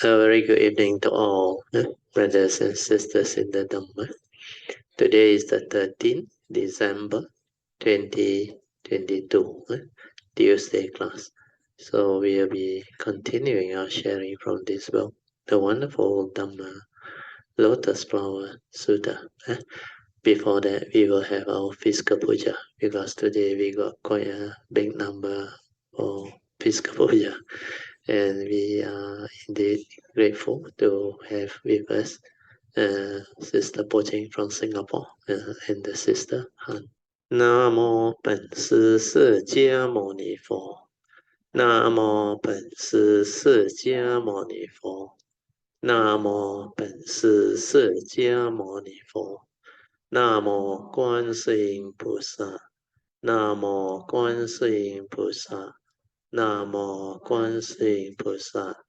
A very good evening to all brothers and sisters in the Dhamma. Today is the 13th December 2022, Tuesday class. So we'll be continuing our sharing from this book, the wonderful Dhamma Lotus Flower Sutta. Before that, we will have our physical puja because today we got quite a big number for physical puja. And we are indeed grateful to have with us Sister Bojing from Singapore and the Sister Han. Namo Bổn Sư释迦牟尼佛. Namo Bổn Sư释迦牟尼佛. Namo Bổn Sư释迦牟尼佛. Namo 观世音菩萨. Namo 观世音菩萨. 南无观世音菩萨，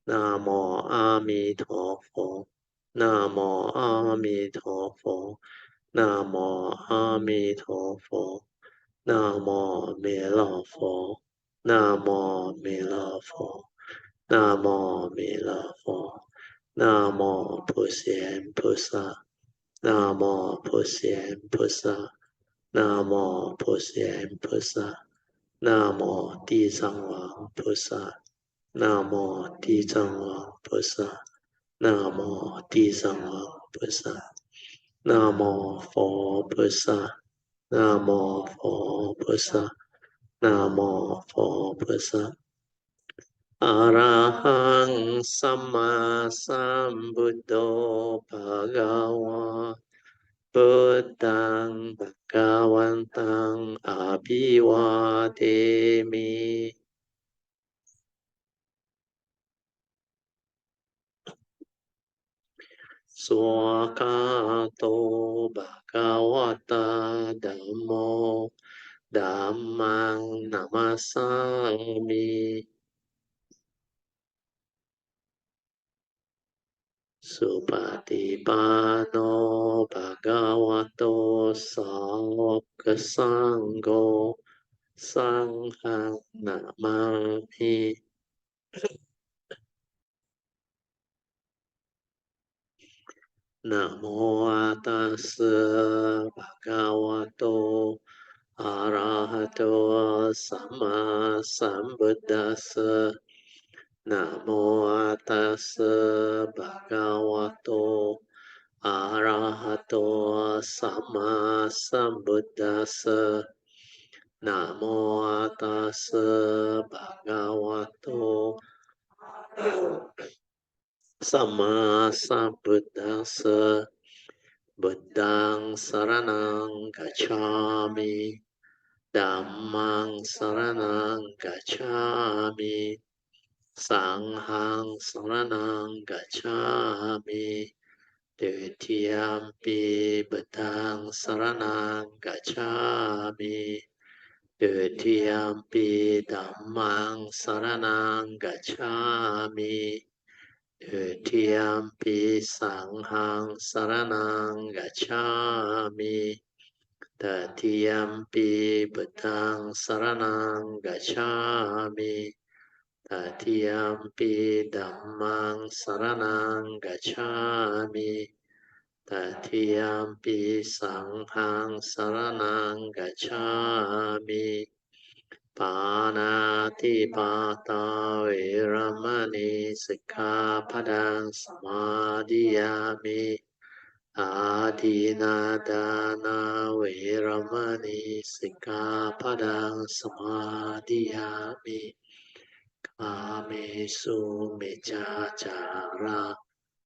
南无阿弥陀佛，南无阿弥陀佛，南无阿弥陀佛，南无弥勒佛，南无弥勒佛，南无弥勒佛，南无普贤菩萨，南无普贤菩萨，南无普贤菩萨。南无地藏王菩萨，南无地藏王菩萨，南无地藏王菩萨，南无佛菩萨，南无佛菩萨，南无佛菩萨。阿拉汉萨玛萨布多巴嘎哇。Buddhang Bhagavantang Abhivademi. Swakato Bhagavata Dhammo Dhammang Namasami. Supatipano Bhagavato Sāvaka Sangho Sanghang Namami. Namo Tassa Bhagavato Arahato Sama Sambuddhassa. Namo Tassa Bhagavato Arahato Sama Sambuddhassa. Namo Tassa Bhagavato Sama Sambuddhassa. Buddhang Saranang Gacchami. Dhammang Saranang Gacchami. Sanghang Saranang Gacchami. Dutiyampi Buddhang Saranang Gacchami. Dutiyampi Dhammang Saranang Gacchami. Dutiyampi Sanghang Saranang Gacchami. Tatiyampi Buddhang Saranang Gacchami. Tatiyampi Dhammang Saranang Gacchami. Tatiyampi Sanghang Saranang Gacchami. Panati Pata Viramani Sikkhapadang Samadhiyami. Adina Dana Viramani Sikkhapadang Samadhiyami. Kamesu Michachara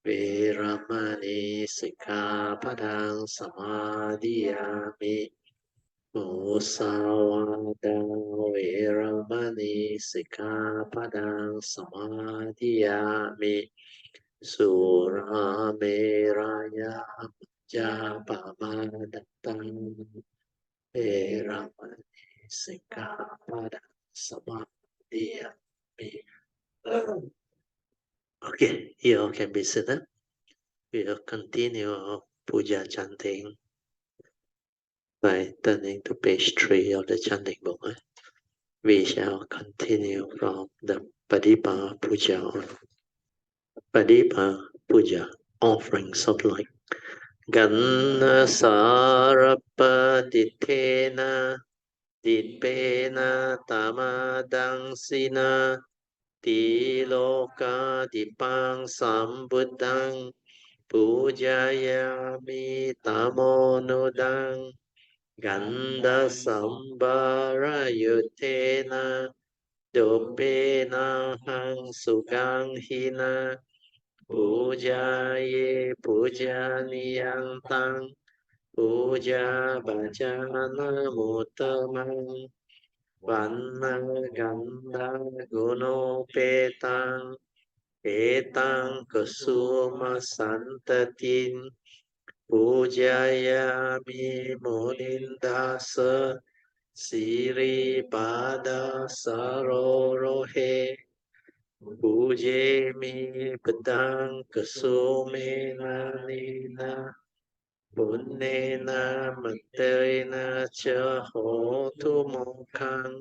Viramani Sikkhapadang Samadhiyami. Musawada Viramani Sikkhapadang Samadhiyami. Sura Meraya Japamadatang Viramani Sikkhapadang Samadhiyami. Okay, you all can be seated. We will continue our puja chanting by turning to page 3 of the chanting book. We shall continue from the Padipa Puja on. Padipa Puja, offerings of light. Ganna Sarapatitena Dipena Tamadangsina Tiloka Dipang Sambuddhang Pujayami Tamonudang Ganda Sambara Yutena Dopena Hang Sugang Hina Pujaye Pujaniyang Tang Puja Bhajana Muttamang Vanna Ganda Guno Petang Petang Kusuma Santatin Pujayami Munindasa Siri Pada Sarorohe Pujemi Pedang Kusumena Nina Punnena Matena Cha Hotu Mokhang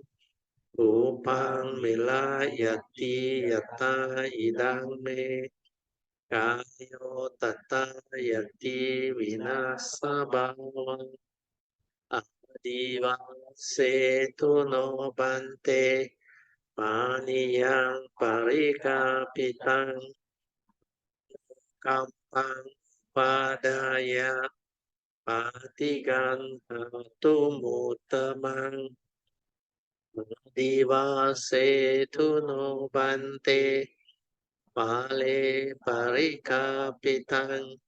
Upang Milayati Yata Idang Me Kayo Tata Yati Vinasa Bhavang Adiva Setu No Bante Maniyang Parikapitang Kampang Padaya Patigan Tumutamang Diva Setu No Bante Pale Parikapitang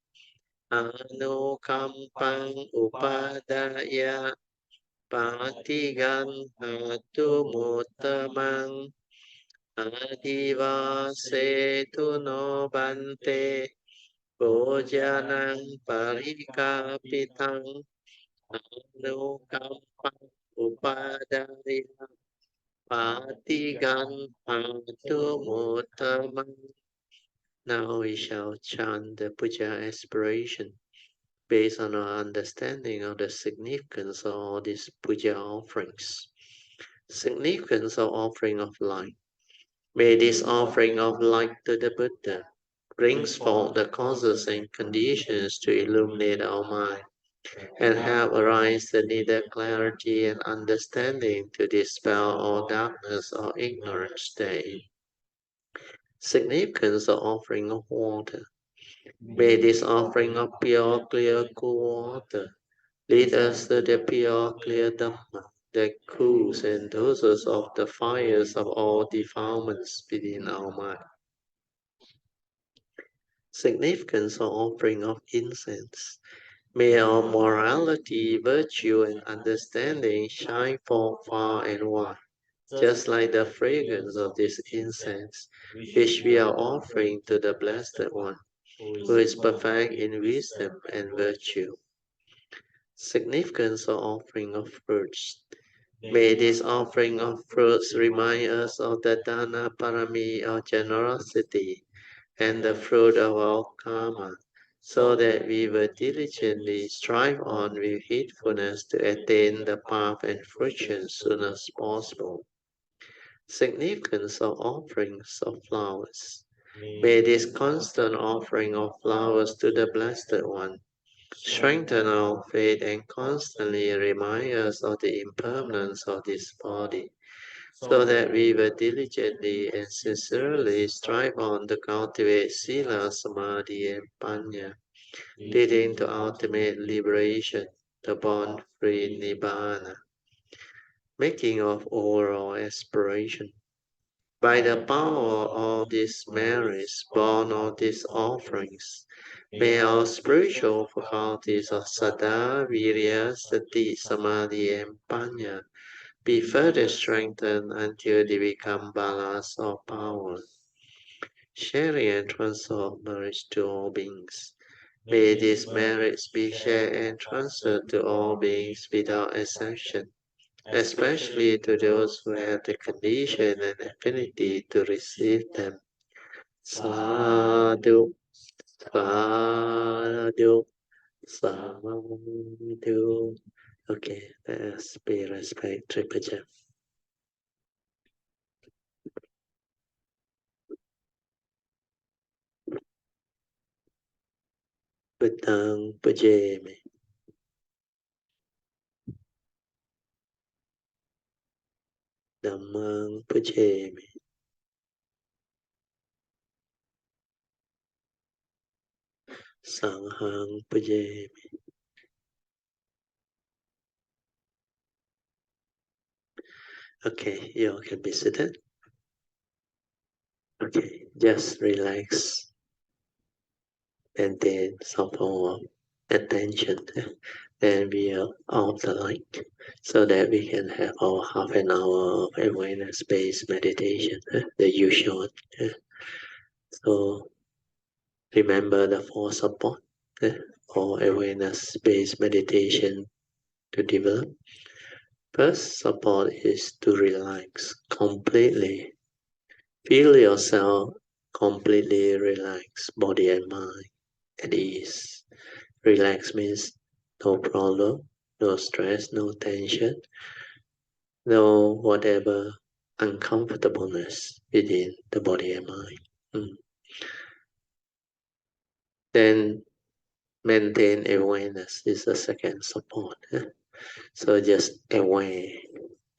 Anukampang Upadaya Patigan Tumutamang Adiva Setu No Bante Bojanang Parikapitang Anukampang Upadaya Patigan Tumutamang. Now we shall chant the puja aspiration based on our understanding of the significance of all these puja offerings. Significance of offering of light. May this offering of light to the Buddha brings forth the causes and conditions to illuminate our mind and help arise the needed clarity and understanding to dispel all darkness or ignorance therein. Significance of offering of water. May this offering of pure, clear, cool water lead us to the pure, clear Dharma that cools and doses off the fires of all defilements within our mind. Significance of offering of incense. May our morality, virtue, and understanding shine forth far and wide, just like the fragrance of this incense, which we are offering to the Blessed One, who is perfect in wisdom and virtue. Significance of offering of fruits. May this offering of fruits remind us of the Dana Parami of generosity and the fruit of our karma, so that we will diligently strive on with heedfulness to attain the path and fortune soon as possible. Significance of offerings of flowers. May this constant offering of flowers to the Blessed One strengthen our faith and constantly remind us of the impermanence of this body, so that we will diligently and sincerely strive on to cultivate Sila, Samadhi, and Panya, leading to ultimate liberation, the born-free Nibbana. Making of overall aspiration. By the power of these merits born of these offerings, may our spiritual faculties of Saddha, Virya, Sati, Samadhi, and Panya be further strengthened until they become balas of power. Sharing and transfer of merits to all beings. May these merits be shared and transferred to all beings without exception, especially to those who have the condition and affinity to receive them. Sadhu, sadhu, sadhu. Okay, let us pay respect to Puja. Buddhang pujayami. Dhammang pujayami. Sanghang pujayami. Okay, you all can be seated. Okay, just relax. Maintain some form of attention. Then we are off the light so that we can have our half an hour of awareness-based meditation, the usual. So remember the four support for awareness-based meditation to develop. First support is to relax completely. Feel yourself completely relax, body and mind at ease. Relax means no problem, no stress, no tension, no whatever uncomfortableness within the body and mind. Then maintain awareness is the second support. So just aware.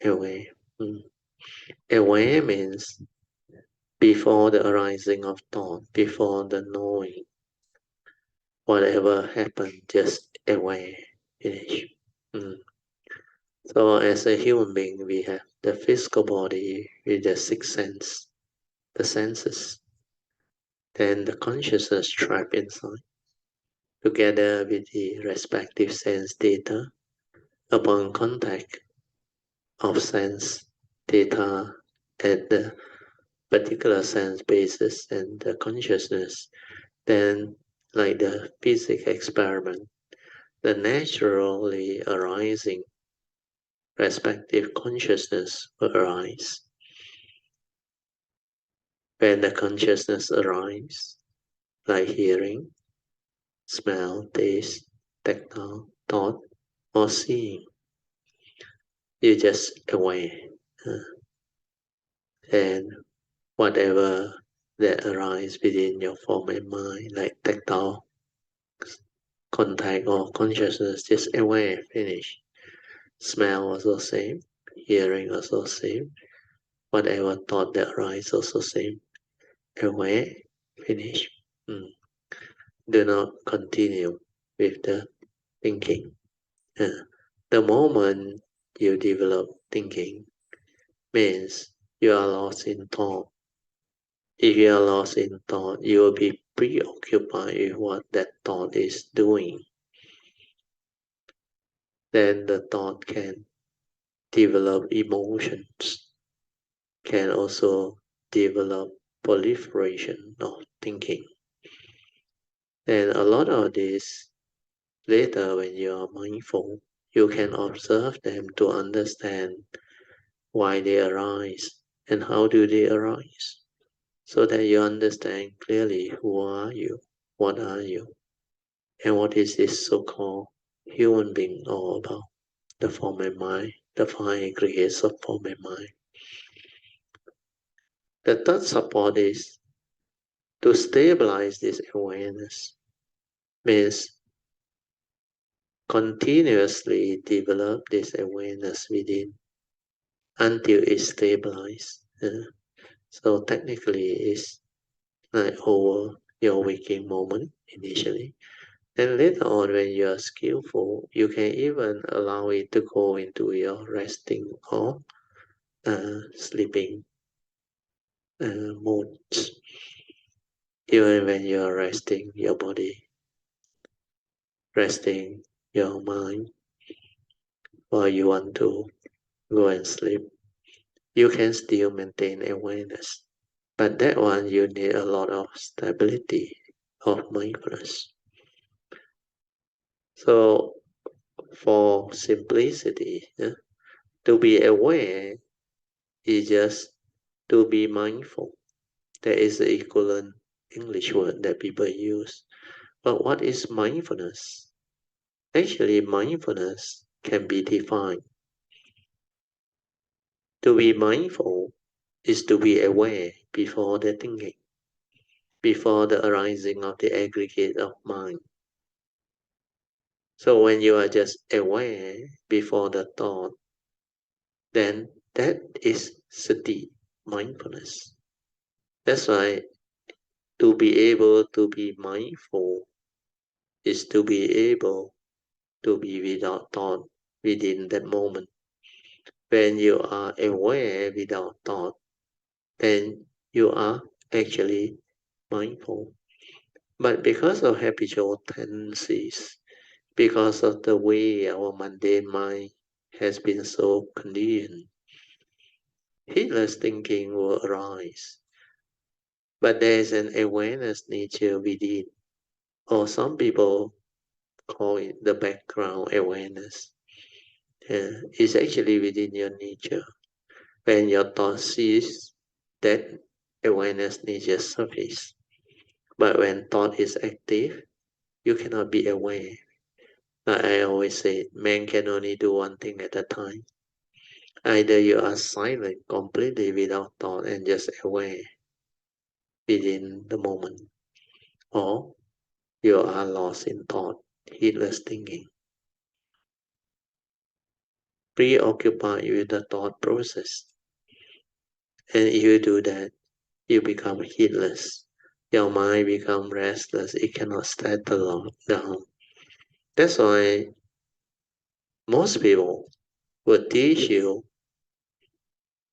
Aware means before the arising of thought, before the knowing, whatever happened, just aware, finish. So as a human being, we have the physical body with the six senses, the senses, then the consciousness trapped inside, together with the respective sense data. Upon contact of sense data at the particular sense basis and the consciousness, then like the physics experiment, the naturally arising respective consciousness will arise. When the consciousness arises, like hearing, smell, taste, tactile, thought, or seeing, you just aware. And whatever that arises within your form and mind, like tactile contact or consciousness, just aware, finish. Smell also same, hearing also same, whatever thought that arises also same, aware, finish. Do not continue with the thinking. The moment you develop thinking means you are lost in thought. If you are lost in thought, you will be preoccupied with what that thought is doing. Then the thought can develop emotions, can also develop proliferation of thinking. And a lot of this, later when you are mindful, you can observe them to understand why they arise and how do they arise, so that you understand clearly who are you, what are you, and what is this so-called human being all about, the form and mind, the five aggregates of form and mind. The third support is to stabilize this awareness, means continuously develop this awareness within until it's stabilized. So technically it's like over your waking moment initially. Then later on when you are skillful, you can even allow it to go into your resting or sleeping modes. Even when you are resting your body, resting your mind, or you want to go and sleep, you can still maintain awareness. But that one, you need a lot of stability of mindfulness. So for simplicity, to be aware is just to be mindful. There is the equivalent English word that people use. But what is mindfulness? Actually, mindfulness can be defined. To be mindful is to be aware before the thinking, before the arising of the aggregate of mind. So when you are just aware before the thought, then that is sati, mindfulness. That's why to be able to be mindful is to be able to be without thought within that moment. When you are aware without thought, then you are actually mindful. But because of habitual tendencies, because of the way our mundane mind has been so conditioned, heedless thinking will arise. But there is an awareness nature within, or some people call it the background awareness. It's actually within your nature. When your thought cease, that awareness nature surface. But when thought is active, you cannot be aware. Like I always say, man can only do one thing at a time. Either you are silent completely without thought and just aware within the moment, or you are lost in thought, heedless thinking, preoccupied with the thought process. And if you do that, you become heedless. Your mind becomes restless. It cannot settle down. That's why most people will teach you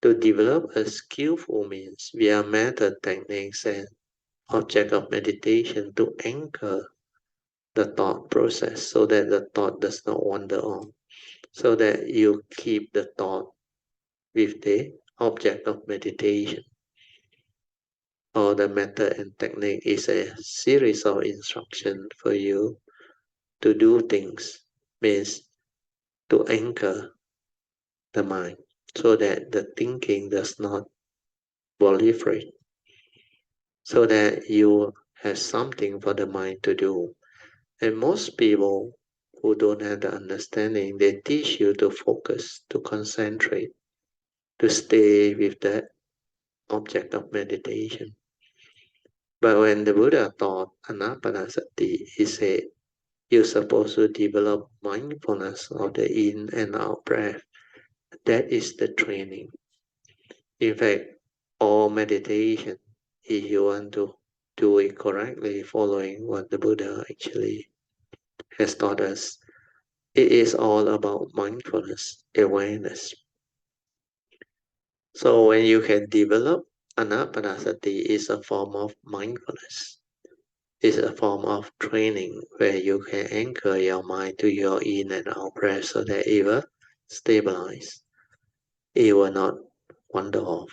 to develop a skillful means via method techniques and object of meditation to anchor the thought process so that the thought does not wander on, so that you keep the thought with the object of meditation. Or the method and technique is a series of instructions for you to do things, means to anchor the mind so that the thinking does not proliferate, so that you have something for the mind to do. And most people who don't have the understanding, they teach you to focus, to concentrate, to stay with that object of meditation. But when the Buddha taught anapanasati, he said, you're supposed to develop mindfulness of the in and out breath. That is the training. In fact, all meditation, if you want to do it correctly, following what the Buddha actually has taught us, it is all about mindfulness, awareness. So when you can develop anapanasati, is a form of mindfulness. It's a form of training where you can anchor your mind to your in and out breath so that it will stabilize. It will not wander off.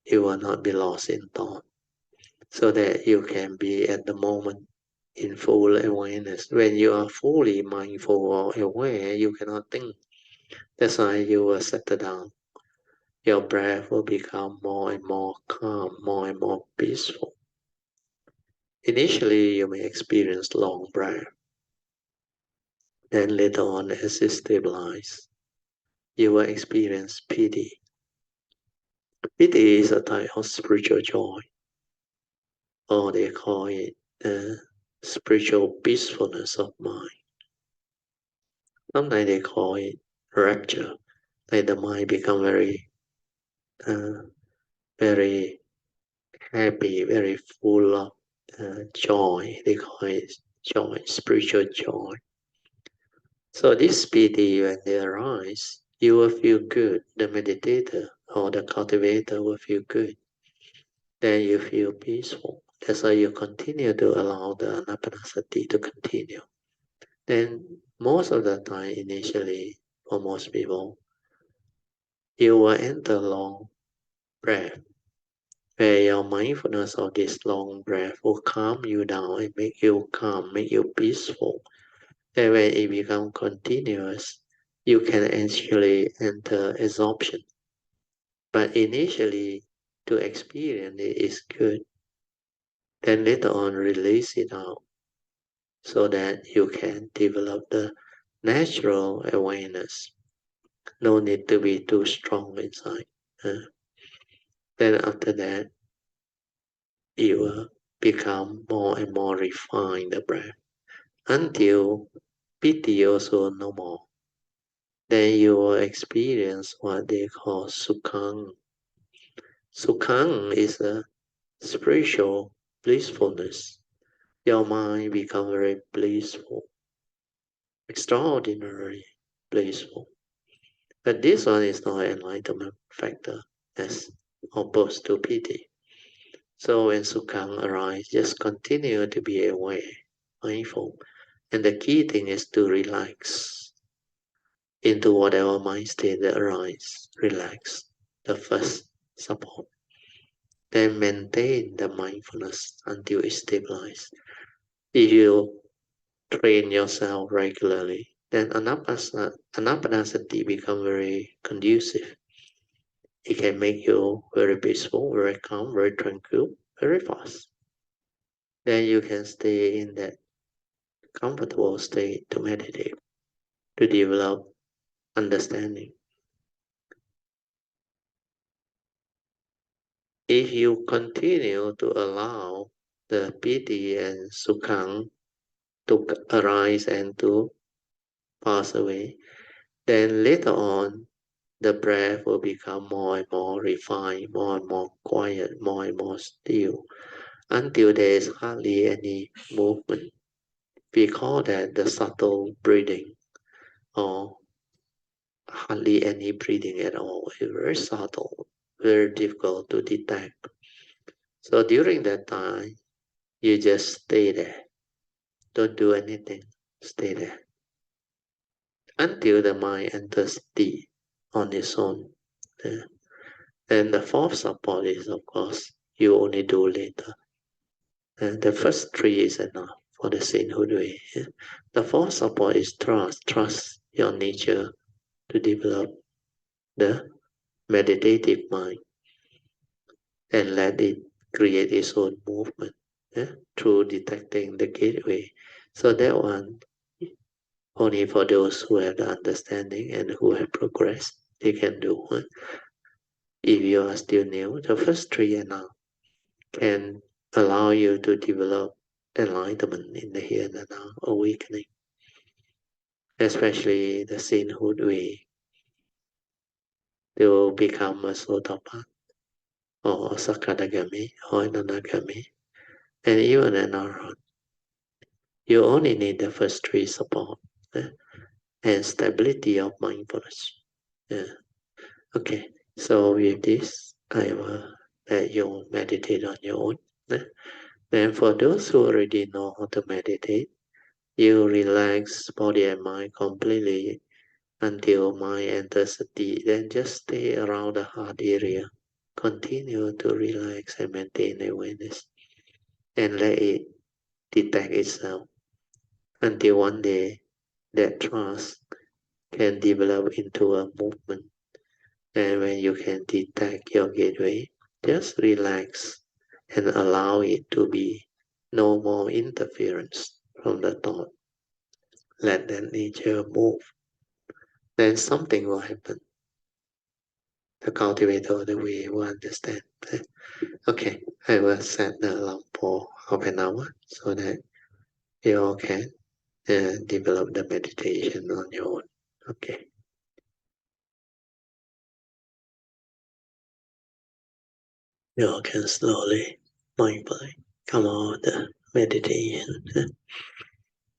It will not be lost in thought. So that you can be at the moment in full awareness. When you are fully mindful or aware, you cannot think. That's why you will settle down. Your breath will become more and more calm, more and more peaceful. Initially, you may experience long breath. Then later on, as it stabilizes, you will experience piti. Piti is a type of spiritual joy, or they call it spiritual peacefulness of mind. Sometimes they call it rapture, like the mind become very happy, very full of joy. They call it joy, spiritual joy. So this piti, when they arise, you will feel good. The meditator or the cultivator will feel good. Then you feel peaceful. That's why you continue to allow the anapanasati to continue. Then most of the time, initially, for most people, you will enter long breath, where your mindfulness of this long breath will calm you down and make you calm, make you peaceful. And when it becomes continuous, you can actually enter absorption. But initially, to experience it is good. Then later on, release it out so that you can develop the natural awareness. No need to be too strong inside. Then after that, you will become more and more refined the breath until pity also no more. Then you will experience what they call sukhang. Sukhang is a spiritual blissfulness. Your mind becomes very blissful, extraordinarily blissful. But this one is not an enlightenment factor as opposed to pity. So when sukhang arises, just continue to be aware, mindful. And the key thing is to relax into whatever mind state that arises. Relax, the first support. Then maintain the mindfulness until it stabilizes. If you train yourself regularly, then anapanasati becomes very conducive. It can make you very peaceful, very calm, very tranquil, very fast. Then you can stay in that comfortable state to meditate, to develop understanding. If you continue to allow the piti and sukhang to arise and to pass away, then later on, the breath will become more and more refined, more and more quiet, more and more still, until there is hardly any movement. We call that the subtle breathing, or hardly any breathing at all. It's very subtle, very difficult to detect. So during that time, you just stay there. Don't do anything. Stay there. Until the mind enters deep on its own. And the fourth support is, of course, you only do later. And the first three is enough for the sainthood way. The fourth support is trust. Trust your nature to develop the meditative mind and let it create its own movement through detecting the gateway. So that one, only for those who have the understanding and who have progressed, they can do. If you are still new, the first three enough can allow you to develop enlightenment in the here and now, awakening, especially the sainthood way, to become a Sotapan or a Sakadagami or an Anagami, and even an Arhat. You only need the first three support and stability of mindfulness. Okay, so with this, I will let you meditate on your own. And for those who already know how to meditate, you relax body and mind completely until mind enters sati. Then just stay around the heart area. Continue to relax and maintain awareness. And let it detect itself until one day that trust can develop into a movement. And when you can detect your gateway, just relax and allow it to be no more interference from the thought. Let that nature move. Then something will happen. The cultivator of the way will understand. Okay, I will set the alarm for half an hour so that you all can develop the meditation on your own. Okay. You all can slowly, mindfully come out of the meditation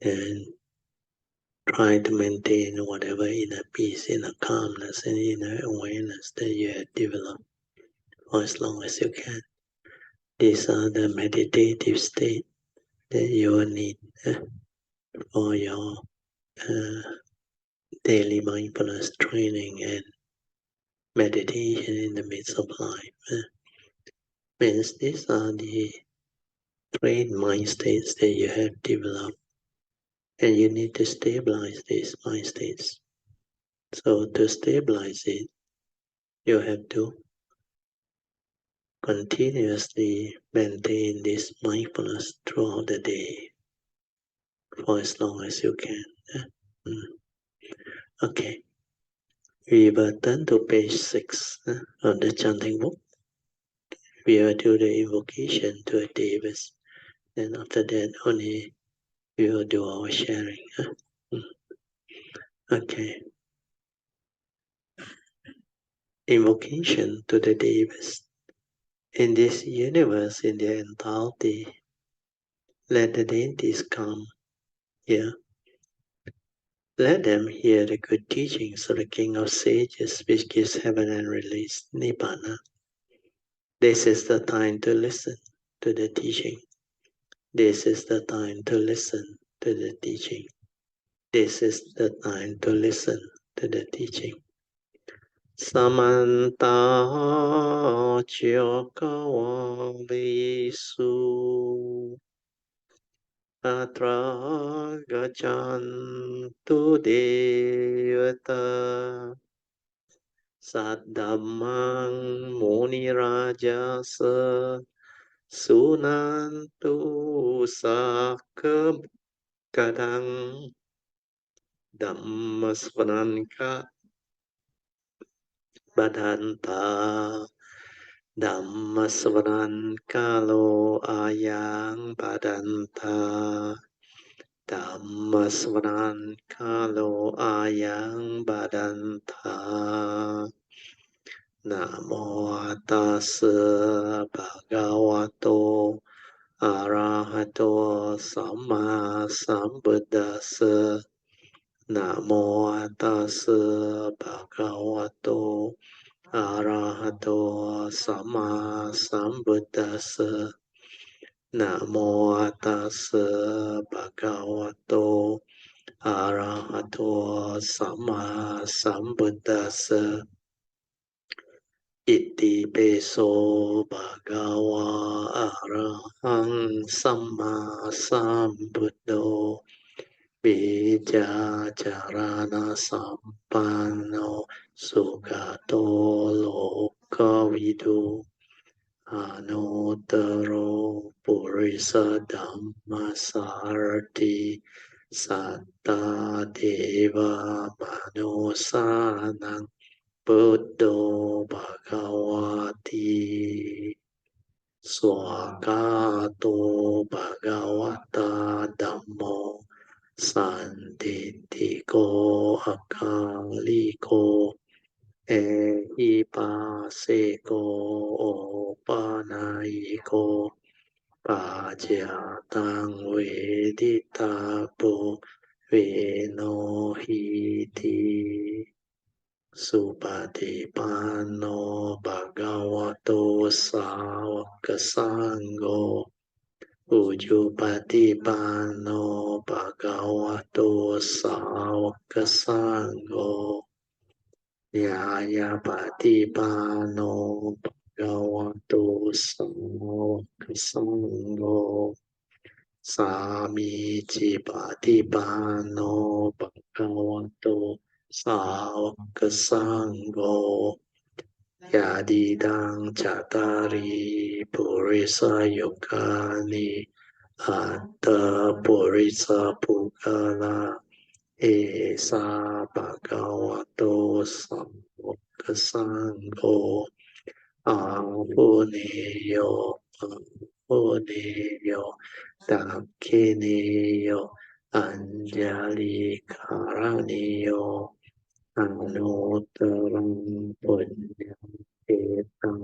and try to maintain whatever inner peace, inner calmness, and inner awareness that you have developed for as long as you can. These are the meditative states that you will need for your daily mindfulness training and meditation in the midst of life. Means these are the trained mind states that you have developed, and you need to stabilize these mind states. So to stabilize it, you have to continuously maintain this mindfulness throughout the day for as long as you can. Okay, we will turn to page 6 of the chanting book. We will do the invocation to a Davis. Then after that, only we will do our sharing. Okay. Invocation to the deities. In this universe, in their entirety, let the deities come here. Let them hear the good teachings of the King of Sages, which gives heaven and release, Nibbana. This is the time to listen to the teaching. This is the time to listen to the teaching. This is the time to listen to the teaching. Samanta Chokawalisu Atra Gajantu Devata Saddhammang Muni Rajasa Sunantu Sakam Kadang Dhammasvananka Badhanta Dhammasvananka ayang Badhanta Dhammasvananka ayang Badhanta Namo tassa bhagavato arahato samma sambuddhassa. Namo tassa bhagavato arahato samma sambuddhassa. Namo tassa bhagavato arahato samma sambuddhassa. Iti peso bhagawa arahang samma sambuddho vijajarana sampanno sugato lokavidu anuttaro purisa dhammasarti satta deva manusanang Buddho Bhagavati Swagato Bhagavata Dhammo Santitiko Akaliko Ehipaseko Opanayiko Pajatang Veditapo Venohiti Supatipanno Bhagavato Sāvaka Sangho Ujjupatipanno Bhagavato Sāvaka Sangho Nyāyapatipanno Bhagavato Sāvaka Sangho Samicipatipanno Bhagavato Sāvaka Sangho Yadidang Chatari Purisa Yogani Atta Purisa Pugala Esa Bhagavato Sāvaka Sangho Apuneyo Apuneyo Dakineyo Anjali Karaniyo Anuttaram Punyam Etam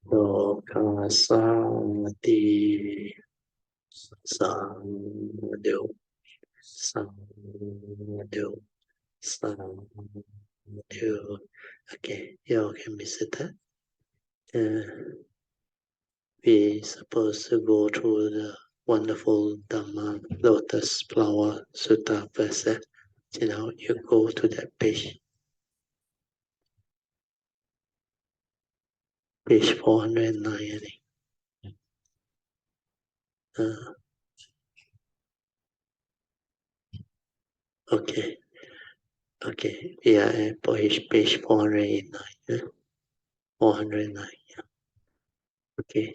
Lokasati Sadhu Sadhu Sadhu. Okay, you all can visit that. We supposed to go through the wonderful Dharma Lotus Flower Sutta first. You know, you go to that page. Page 409, I think. Okay. Okay. Yeah, page 409. 409. Yeah. Okay.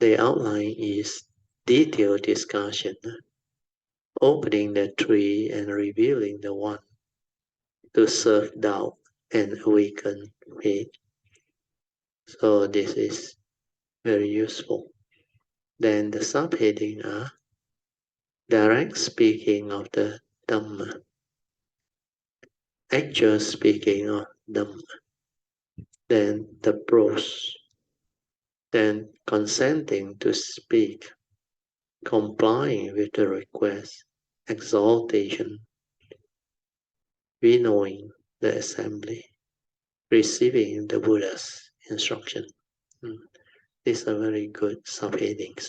The outline is detailed discussion, opening the tree and revealing the one to serve doubt and awaken faith. So this is very useful. Then the subheading are direct speaking of the Dhamma. Actual speaking of Dhamma. Then the prose. Then consenting to speak, complying with the request, exaltation, winnowing the assembly, receiving the Buddha's instruction. These are very good subheadings.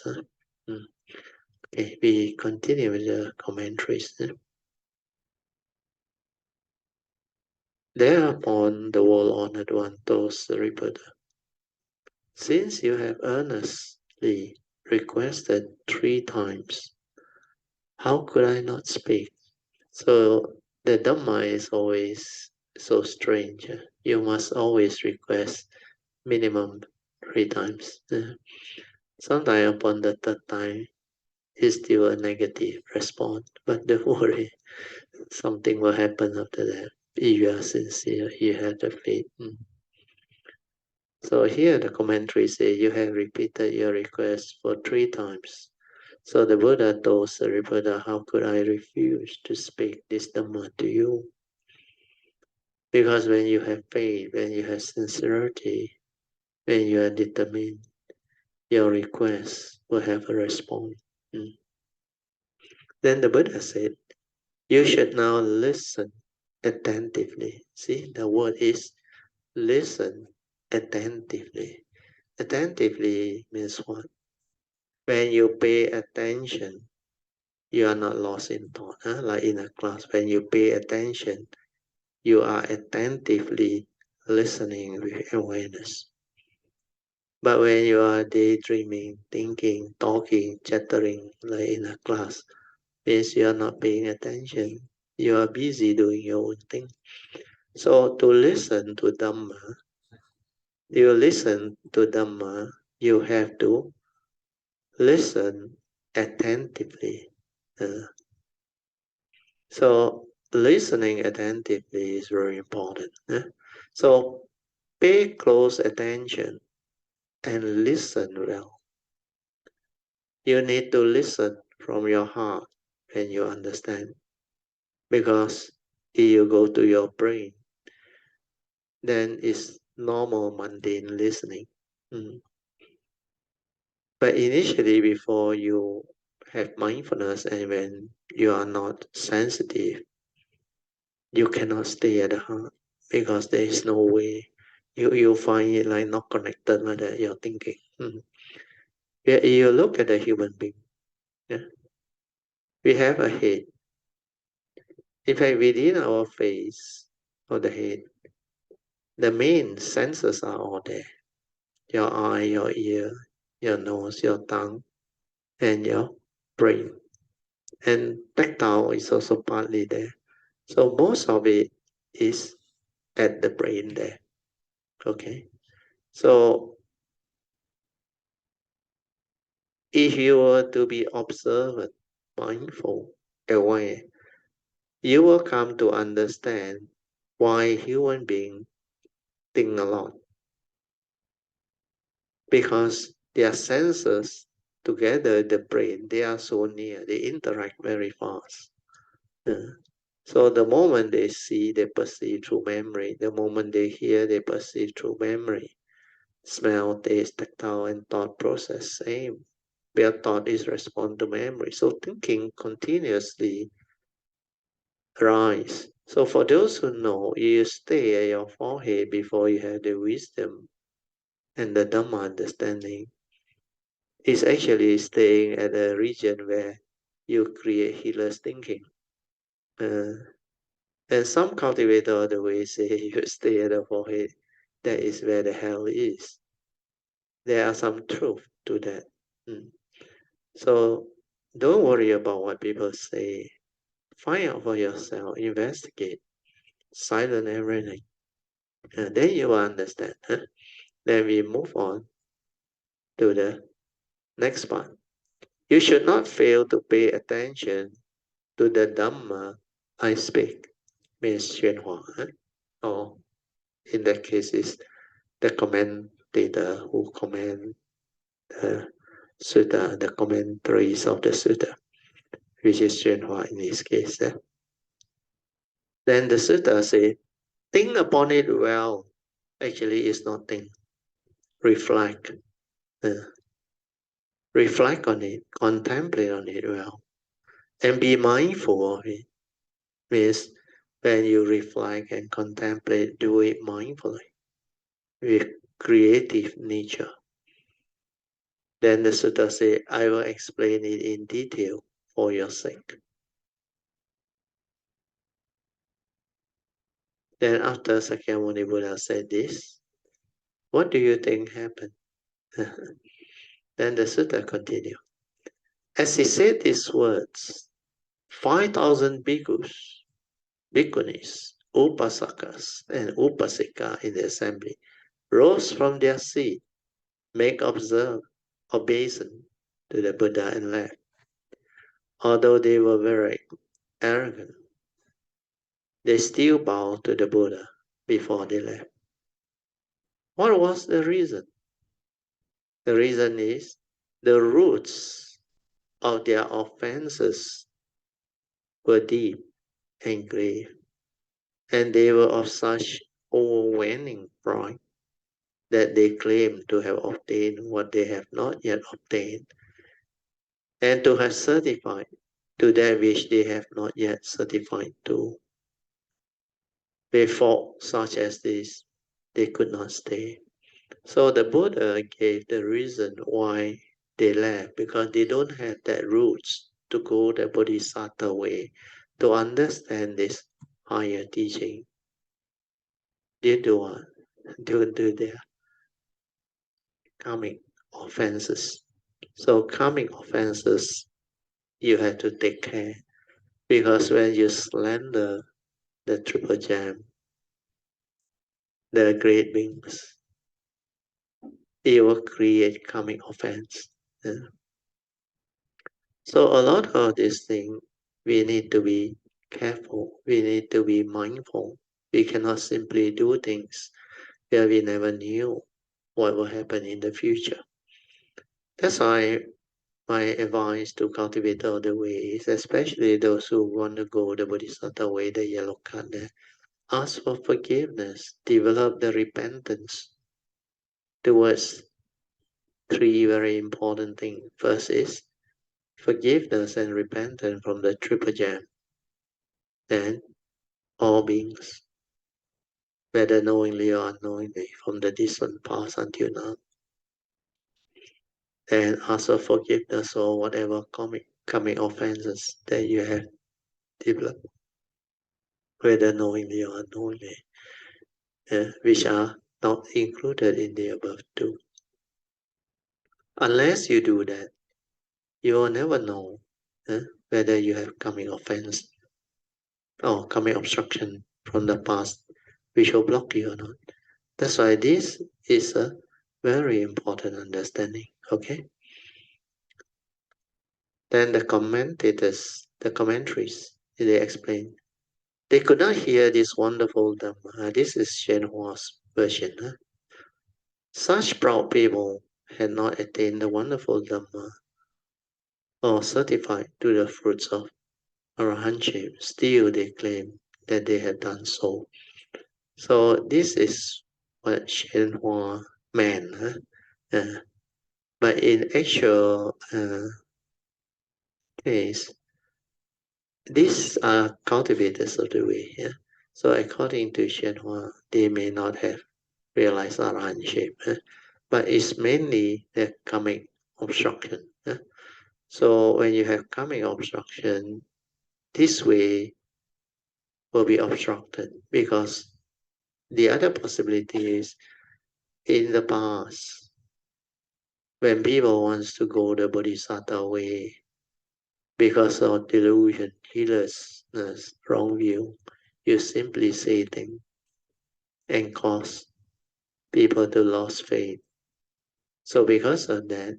Okay, we continue with the commentaries. Thereupon the well-honored one told Sariputta, since you have earnestly requested 3 times, how could I not speak? So the Dhamma is always so strange. You must always request minimum 3 times. Sometimes upon the 3rd time, it's still a negative response, but don't worry, something will happen after that. If you are sincere, you have the faith. So here the commentary says you have repeated your request for 3 times. So the Buddha told Sariputta, how could I refuse to speak this Dhamma to you? Because when you have faith, when you have sincerity, when you are determined, your request will have a response. Then the Buddha said, you should now listen attentively. See, the word is listen attentively. Attentively means what? When you pay attention, you are not lost in thought. Like in a class, when you pay attention, you are attentively listening with awareness. But when you are daydreaming, thinking, talking, chattering, like in a class, means you are not paying attention. You are busy doing your own thing. So to listen to Dhamma, you have to listen attentively. So listening attentively is very important. So pay close attention and listen well. You need to listen from your heart when you understand. Because if you go to your brain, then it's normal mundane listening. But initially, before you have mindfulness and when you are not sensitive, you cannot stay at the heart because there is no way. You find it like not connected like that, your thinking. Yeah, you look at a human being. We have a head. In fact, within our face or the head, the main senses are all there. Your eye, your ear, your nose, your tongue, and your brain. And tactile is also partly there. So most of it is at the brain there. Okay. So if you were to be observant, mindful, aware, you will come to understand why human beings think a lot. Because their senses together, the brain, they are so near, they interact very fast. So the moment they see, they perceive through memory. The moment they hear, they perceive through memory. Smell, taste, tactile, and thought process, same. Where thought is respond to memory. So thinking continuously arise. So for those who know, you stay at your forehead before you have the wisdom and the Dhamma understanding. It's actually staying at a region where you create healers thinking. And some cultivator the way say you stay at the forehead, that is where the hell is. There are some truth to that. So don't worry about what people say. Find out for yourself, investigate, silence everything. And then you will understand. Then we move on to the next part. You should not fail to pay attention to the Dhamma I speak. Means Xuanhua. Or in that case is the commentator who comment the sutta, the commentaries of the sutta, which is Xuanhua in this case. Then the sutta says, think upon it well. Actually, it's not think. Reflect. Reflect on it. Contemplate on it well. And be mindful of it. Means when you reflect and contemplate, do it mindfully with creative nature. Then the sutta says, I will explain it in detail for your sake. Then after Sakyamuni Buddha said this, what do you think happened? Then the sutta continued. As he said these words, 5,000 bhikkhus, bhikkhunis, upasakas, and upasika in the assembly rose from their seat, make obeisance to the Buddha and left. Although they were very arrogant, they still bowed to the Buddha before they left. What was the reason? The reason is the roots of their offenses were deep and grave, and they were of such overwhelming pride that they claim to have obtained what they have not yet obtained, and to have certified to that which they have not yet certified to. With faults such as this, they could not stay. So the Buddha gave the reason why they left, because they don't have that roots to go the Bodhisattva way, to understand this higher teaching. Due to what? Due to their karmic offenses. So karmic offenses, you have to take care, because when you slander the triple gem, the great beings, it will create karmic offense. Yeah. So a lot of these things, we need to be careful. We need to be mindful. We cannot simply do things where we never knew what will happen in the future. That's why my advice to cultivate all the ways, especially those who want to go the Bodhisattva way, the yellow card there, ask for forgiveness, develop the repentance towards three very important things. First is forgiveness and repentance from the triple gem. Then all beings, whether knowingly or unknowingly, from the distant past until now. And ask for forgiveness or whatever coming offenses that you have developed, whether knowingly or unknowingly, which are not included in the above two. Unless you do that, you will never know whether you have coming offense or coming obstruction from the past, which will block you or not. That's why this is a very important understanding, okay? Then the commentators, the commentaries, they explain. They could not hear this wonderful Dhamma. This is Shenhua's version. Such proud people had not attained the wonderful Dhamma or certified to the fruits of arahantship. Still they claim that they have done so. So this is what Shenhua meant. But in actual case, these are cultivators of the way. So according to Shenhua, they may not have realized arahantship, but it's mainly the karmic obstruction. So when you have karmic obstruction, this way will be obstructed, because the other possibility is in the past, when people wants to go the Bodhisattva way, because of delusion, heedlessness, wrong view, you simply say things and cause people to lose faith. So because of that,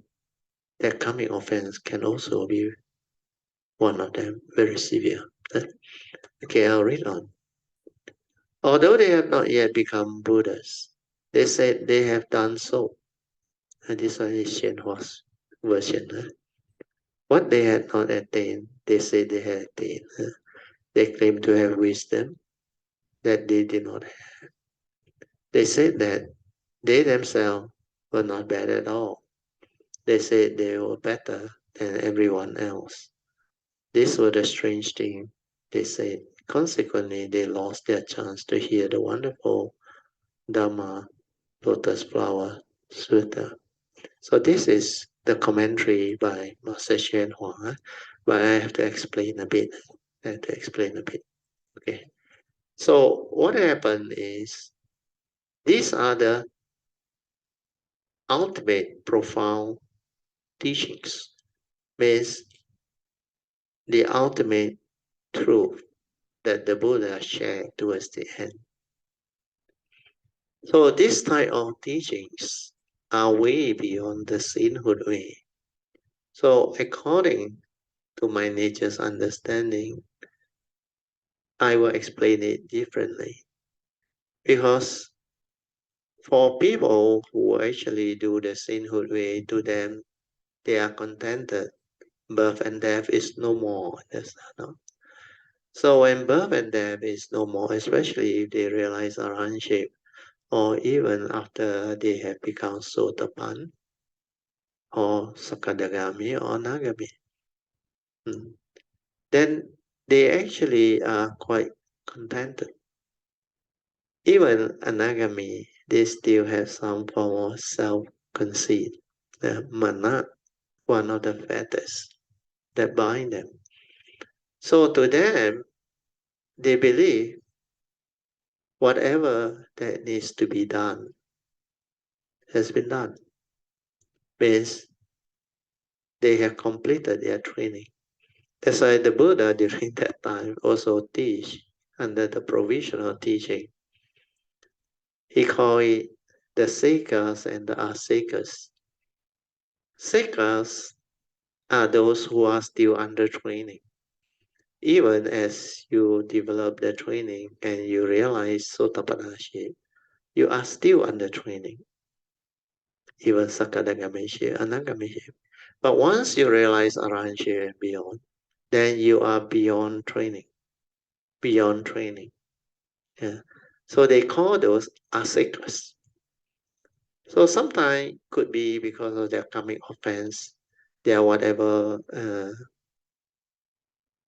their coming offense can also be one of them, very severe. Okay, I'll read on. Although they have not yet become Buddhas, they said they have done so. And this one is Shenhua's version. What they had not attained, they say they had attained. They claim to have wisdom, that they did not have. They said that they themselves were not bad at all. They said they were better than everyone else. This was the strange thing they said. Consequently, they lost their chance to hear the wonderful Dharma Lotus Flower Sutra. So this is the commentary by Master Hsuan Hua, but I have to explain a bit. Okay. So what happened is these are the ultimate profound teachings, means the ultimate truth that the Buddha shared towards the end. So this type of teachings are way beyond the sainthood way. So according to my nature's understanding, I will explain it differently. Because for people who actually do the sainthood way, to them, they are contented. Birth and death is no more. So when birth and death is no more, especially if they realize arahantship, or even after they have become sotapan, or sakadagami, or nagami, then they actually are quite contented. Even anagami, they still have some form of self-conceit, mana, one of the fetters that bind them. So to them, they believe whatever that needs to be done has been done. Means they have completed their training. That's why the Buddha during that time also teach under the provisional teaching. He called it the seekers and the aseekers. Seekers are those who are still under training. Even as you develop the training and you realize sotapanna, you are still under training. Even sakadagami, anagami. But once you realize arahantship and beyond, then you are beyond training. Beyond training. Yeah. So they call those aseekers. So sometimes could be because of their karmic offense, their whatever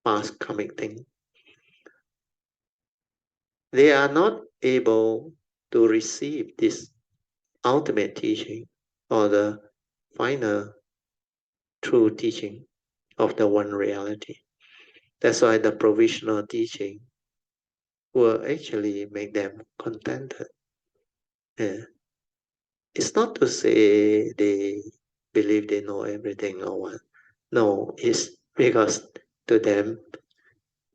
past karmic thing. They are not able to receive this ultimate teaching or the final true teaching of the one reality. That's why the provisional teaching will actually make them contented. Yeah. It's not to say they believe they know everything or what. No, it's because to them,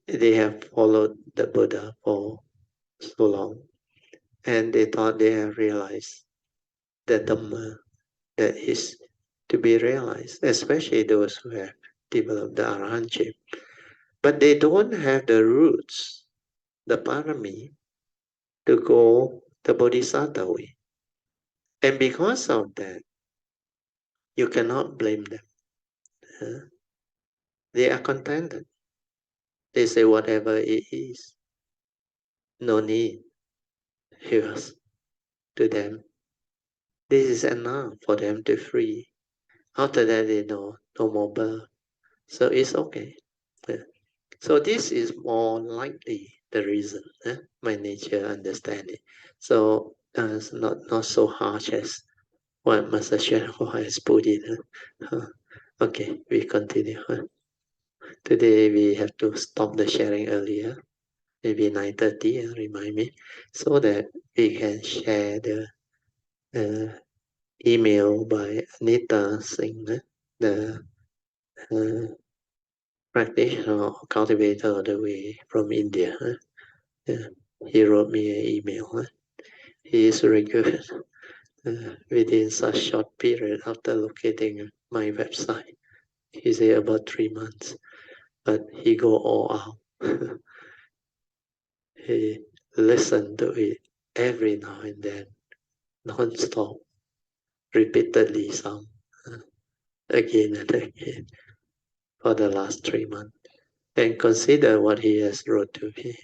they have followed the Buddha for so long, and they thought they have realized the Dhamma that is to be realized, especially those who have developed the arahantship. But they don't have the roots, the parami, to go the bodhisattva way. And because of that, you cannot blame them. They are contented. They say whatever it is, no need. Because to them, this is enough for them to free. After that, they know no more birth. So it's okay. So this is more likely the reason, my nature understanding. So it's not so harsh as what Master Hsuan Hua has put it. Okay, we continue. Today we have to stop the sharing earlier, maybe 9:30, remind me, so that we can share the email by Anita Singh, the practitioner or cultivator of the way from India. He wrote me an email. He is very good within such short period after locating my website. He said about 3 months, but he go all out. He listened to it every now and then, non-stop, repeatedly some, again and again, for the last 3 months. And consider what he has wrote to me.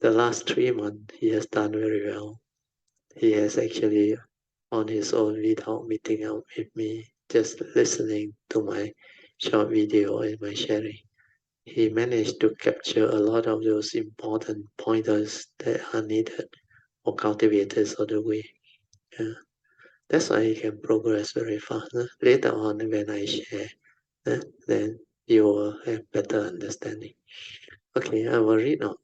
The last 3 months, he has done very well. He has actually, on his own, without meeting up with me, just listening to my short video and my sharing, he managed to capture a lot of those important pointers that are needed for cultivators of the way. Yeah. That's why he can progress very fast. Later on, when I share, then you will have better understanding. Okay, I will read on.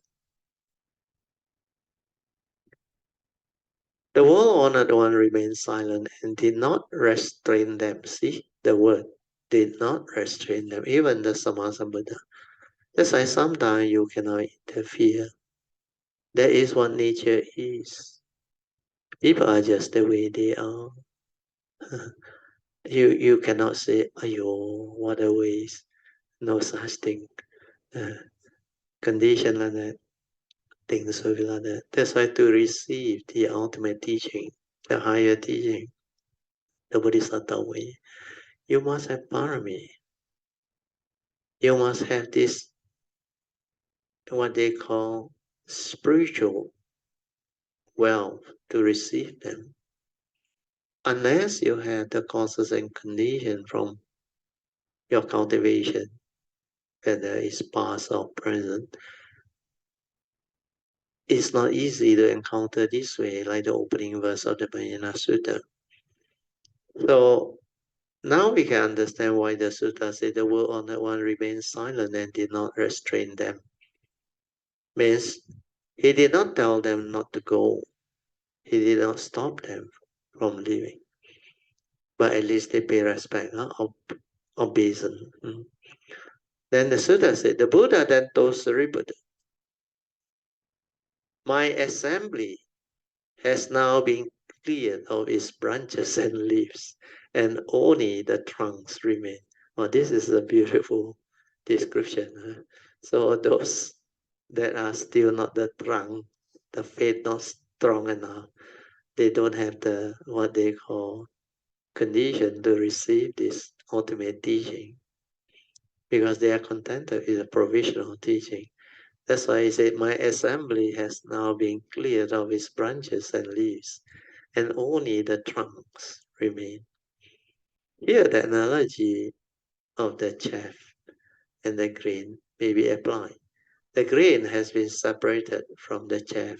The world-honored one remained silent and did not restrain them. See, the word did not restrain them, even the Sammasambuddha. That's why sometimes you cannot interfere. That is what nature is. People are just the way they are. You cannot say, "Ayo, what a waste." No such thing. Condition like that, things will be like that. That's why to receive the ultimate teaching, the higher teaching, the Bodhisattva way, you must have parami. You must have this, what they call spiritual wealth to receive them. Unless you have the causes and conditions from your cultivation, whether it's past or present, it's not easy to encounter this way, like the opening verse of the Vajrayana Sutta. So now we can understand why the Sutta said the world-honored one remained silent and did not restrain them. Means he did not tell them not to go. He did not stop them from leaving. But at least they pay respect, obeisance. Then the Sutta said, the Buddha then told Sariputta, my assembly has now been cleared of its branches and leaves, and only the trunks remain. Oh, this is a beautiful description. So those that are still not the trunk, the faith not strong enough, they don't have the, what they call, condition to receive this ultimate teaching, because they are contented with the provisional teaching. That's why he said, my assembly has now been cleared of its branches and leaves, and only the trunks remain. Here the analogy of the chaff and the grain may be applied. The grain has been separated from the chaff.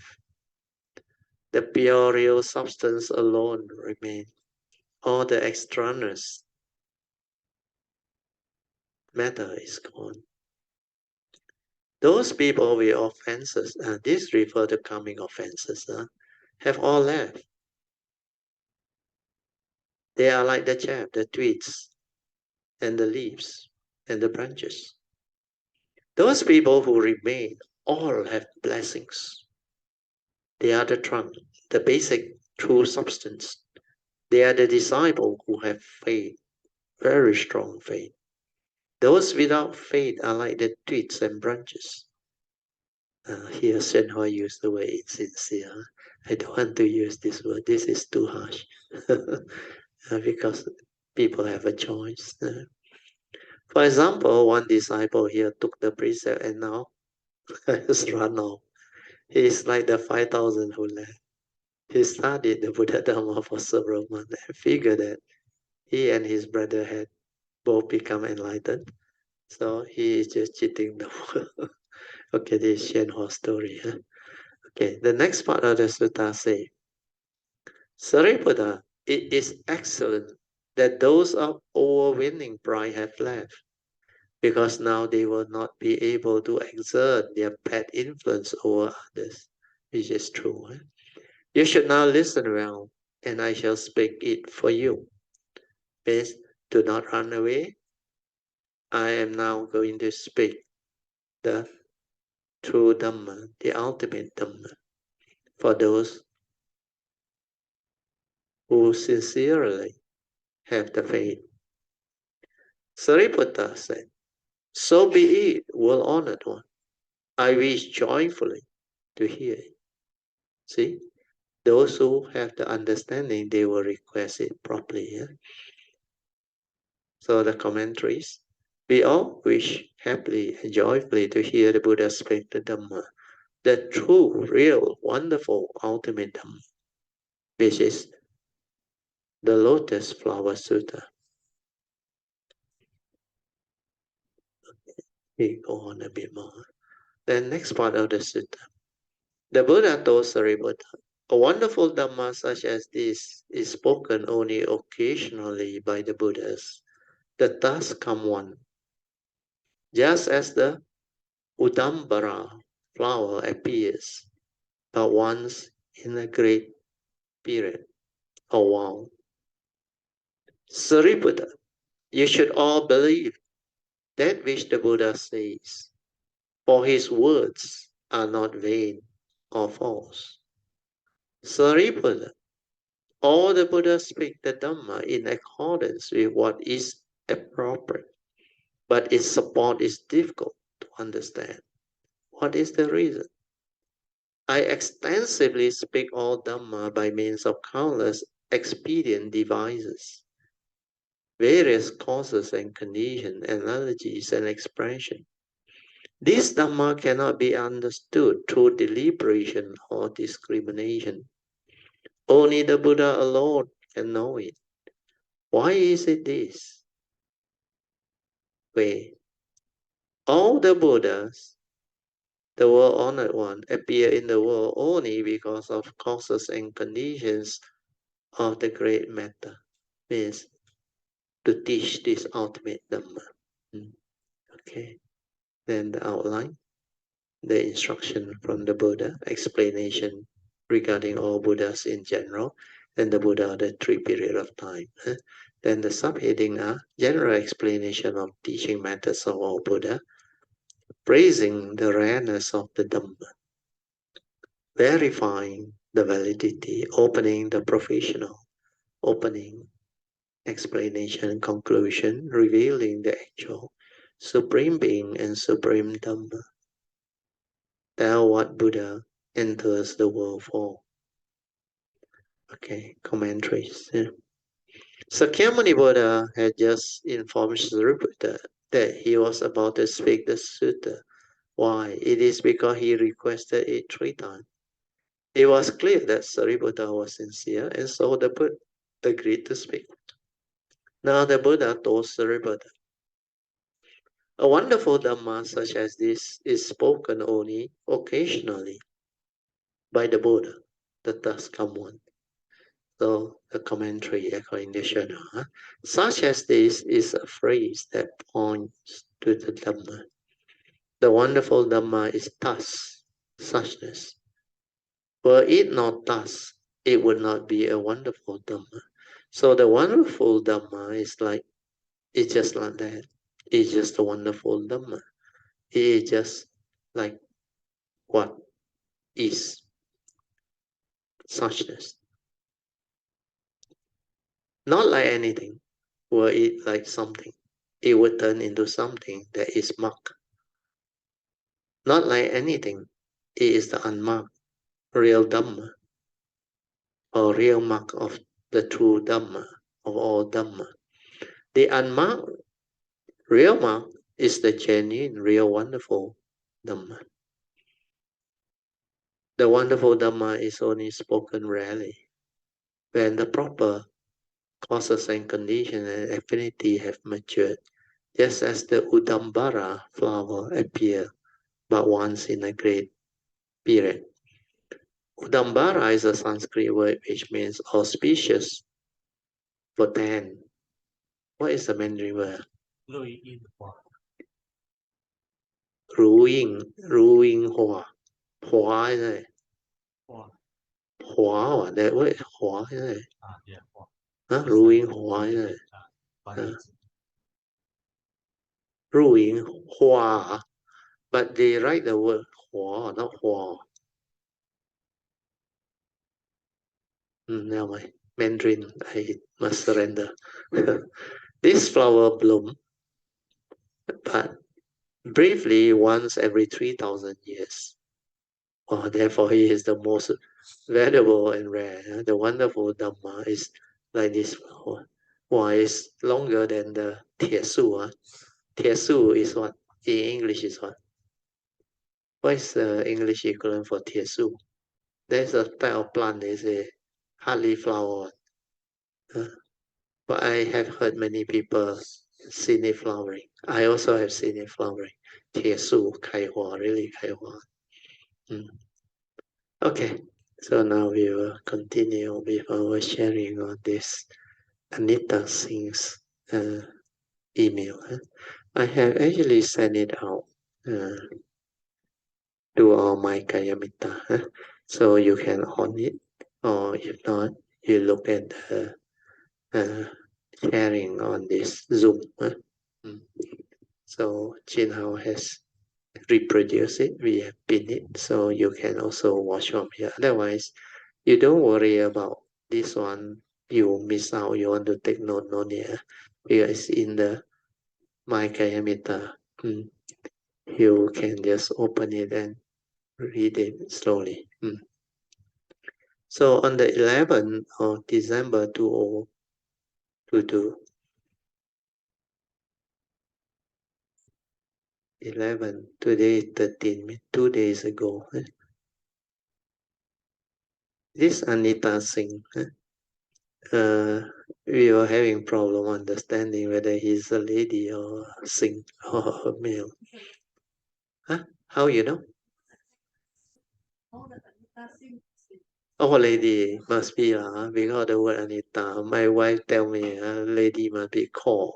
The pure real substance alone remains. All the extraneous matter is gone. Those people with offenses, this refers to coming offenses, have all left. They are like the chaff, the twigs, and the leaves, and the branches. Those people who remain all have blessings. They are the trunk, the basic true substance. They are the disciple who have faith, very strong faith. Those without faith are like the twigs and branches. Here Shenhua used the word insincere. I don't want to use this word. This is too harsh. Because people have a choice. For example, one disciple here took the precept and now has run off. He is like the 5,000 who left. He studied the Buddha Dharma for several months and figured that he and his brother had both become enlightened. So he is just cheating the world. Okay, this is Shenhua's story. Huh? Okay, the next part of the sutta says, Sariputta, it is excellent that those of overweening pride have left, because now they will not be able to exert their bad influence over others, which is true. Huh? You should now listen well, and I shall speak it for you. Please do not run away. I am now going to speak the true Dhamma, the ultimate Dhamma, for those who sincerely have the faith. Sariputta said, so be it, well-honored one. I wish joyfully to hear it. See, those who have the understanding, they will request it properly. Yeah? So the commentaries, we all wish happily and joyfully to hear the Buddha speak the Dhamma. the true, real, wonderful, ultimate Dhamma, which is the Lotus Flower Sutta. We go on a bit more. The next part of the sutta. The Buddha told Sariputta, a wonderful Dhamma such as this is spoken only occasionally by the Buddhas, the thus come one. Just as the Udambara flower appears but once in a great period or while. Sariputta, you should all believe that which the Buddha says, for his words are not vain or false. Sariputta, all the Buddhas speak the Dhamma in accordance with what is appropriate, but its support is difficult to understand. What is the reason? I extensively speak all Dhamma by means of countless expedient devices, various causes and conditions, analogies and expression. This Dhamma cannot be understood through deliberation or discrimination. Only the Buddha alone can know it. Why is it this way? All the Buddhas, the world-honored one, appear in the world only because of causes and conditions of the great matter, means to teach this ultimate Dhamma. Okay, then the outline, the instruction from the Buddha, explanation regarding all Buddhas in general, and the Buddha, the 3 period of time. Then the subheading are general explanation of teaching methods of all Buddha, praising the rareness of the Dhamma, verifying the validity, opening the professional, opening, explanation, conclusion, revealing the actual, supreme being and supreme Dhamma. Tell what Buddha enters the world for. Okay, commentaries. Yeah. Sakyamuni Buddha had just informed Sariputta that he was about to speak the sutta. Why? It is because he requested it 3 times. It was clear that Sariputta was sincere, and so the Buddha agreed to speak. Now the Buddha told Sariputta, a wonderful Dhamma such as this is spoken only occasionally by the Buddha, the thus come one. So the commentary according to Shana, such as this is a phrase that points to the Dhamma. The wonderful Dhamma is thus, suchness. Were it not thus, it would not be a wonderful Dhamma. So the wonderful Dhamma is like, it's just like that. It's just a wonderful Dhamma. It is just like what is suchness. Not like anything. Were it like something, it would turn into something that is marked. Not like anything, it is the unmarked, real Dhamma, or real mark of the true Dhamma, of all Dhamma. The unmarked, real mark is the genuine, real, wonderful Dhamma. The wonderful Dhamma is only spoken rarely, when the proper causes and conditions and affinity have matured, just as the Udambara flower appear but once in a great period. Udambara is a Sanskrit word which means auspicious for 10. What is the Mandarin word? 如印花，花is it? 花 that word 花 is it? Huh? 如印花 is it? 如印花 but they write the word 花 not 花. Never mind. Mandarin, I must surrender. This flower bloom, but briefly once every 3,000 years. Oh, therefore, he is the most valuable and rare. The wonderful Dhamma is like this flower. Why is longer than the Tiesu? Tiesu is what? In English is what? What is the English equivalent for tiesu? There's a type of plant, they say hardly flower. But I have heard many people seen it flowering. I also have seen it flowering. Tiesu, kaihua, really kaihua. Okay, so now we will continue with our sharing on this Anita Singh's email. I have actually sent it out to all my Kayamita, so you can on it, or if not, you look at the sharing on this Zoom. So Jin Hao has reproduced it, we have pinned it, so you can also watch from here. Otherwise, you don't worry about this one, you miss out, you want to take note, no need, because it's in the My Kayamita. You can just open it and read it slowly. So on the 11th of December 2022, 11, today 13, 2 days ago, this Anita Singh, we were having problem understanding whether he's a lady or a Singh or a male. Huh? How you know? Oh, lady must be because the word Anita. My wife tell me lady must be called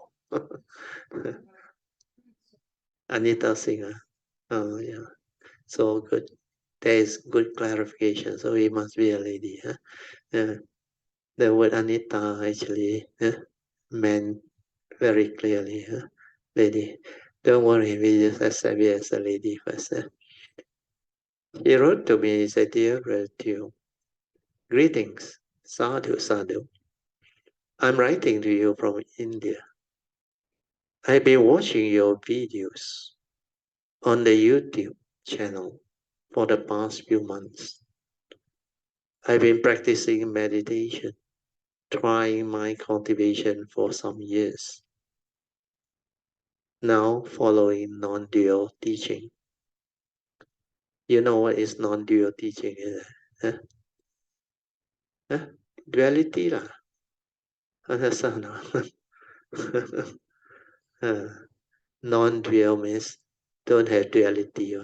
Anita Singh. Oh yeah, so good. There is good clarification. So it must be a lady. The word Anita actually meant very clearly lady. Don't worry, we just accept it as a lady first. He wrote to me, he said, "Dear relative, greetings, sadhu, sadhu. I'm writing to you from India. I've been watching your videos on the YouTube channel for the past few months. I've been practicing meditation, trying my cultivation for some years. Now following non-dual teaching. You know what is non-dual teaching? Duality lah. Non-dual means don't have duality.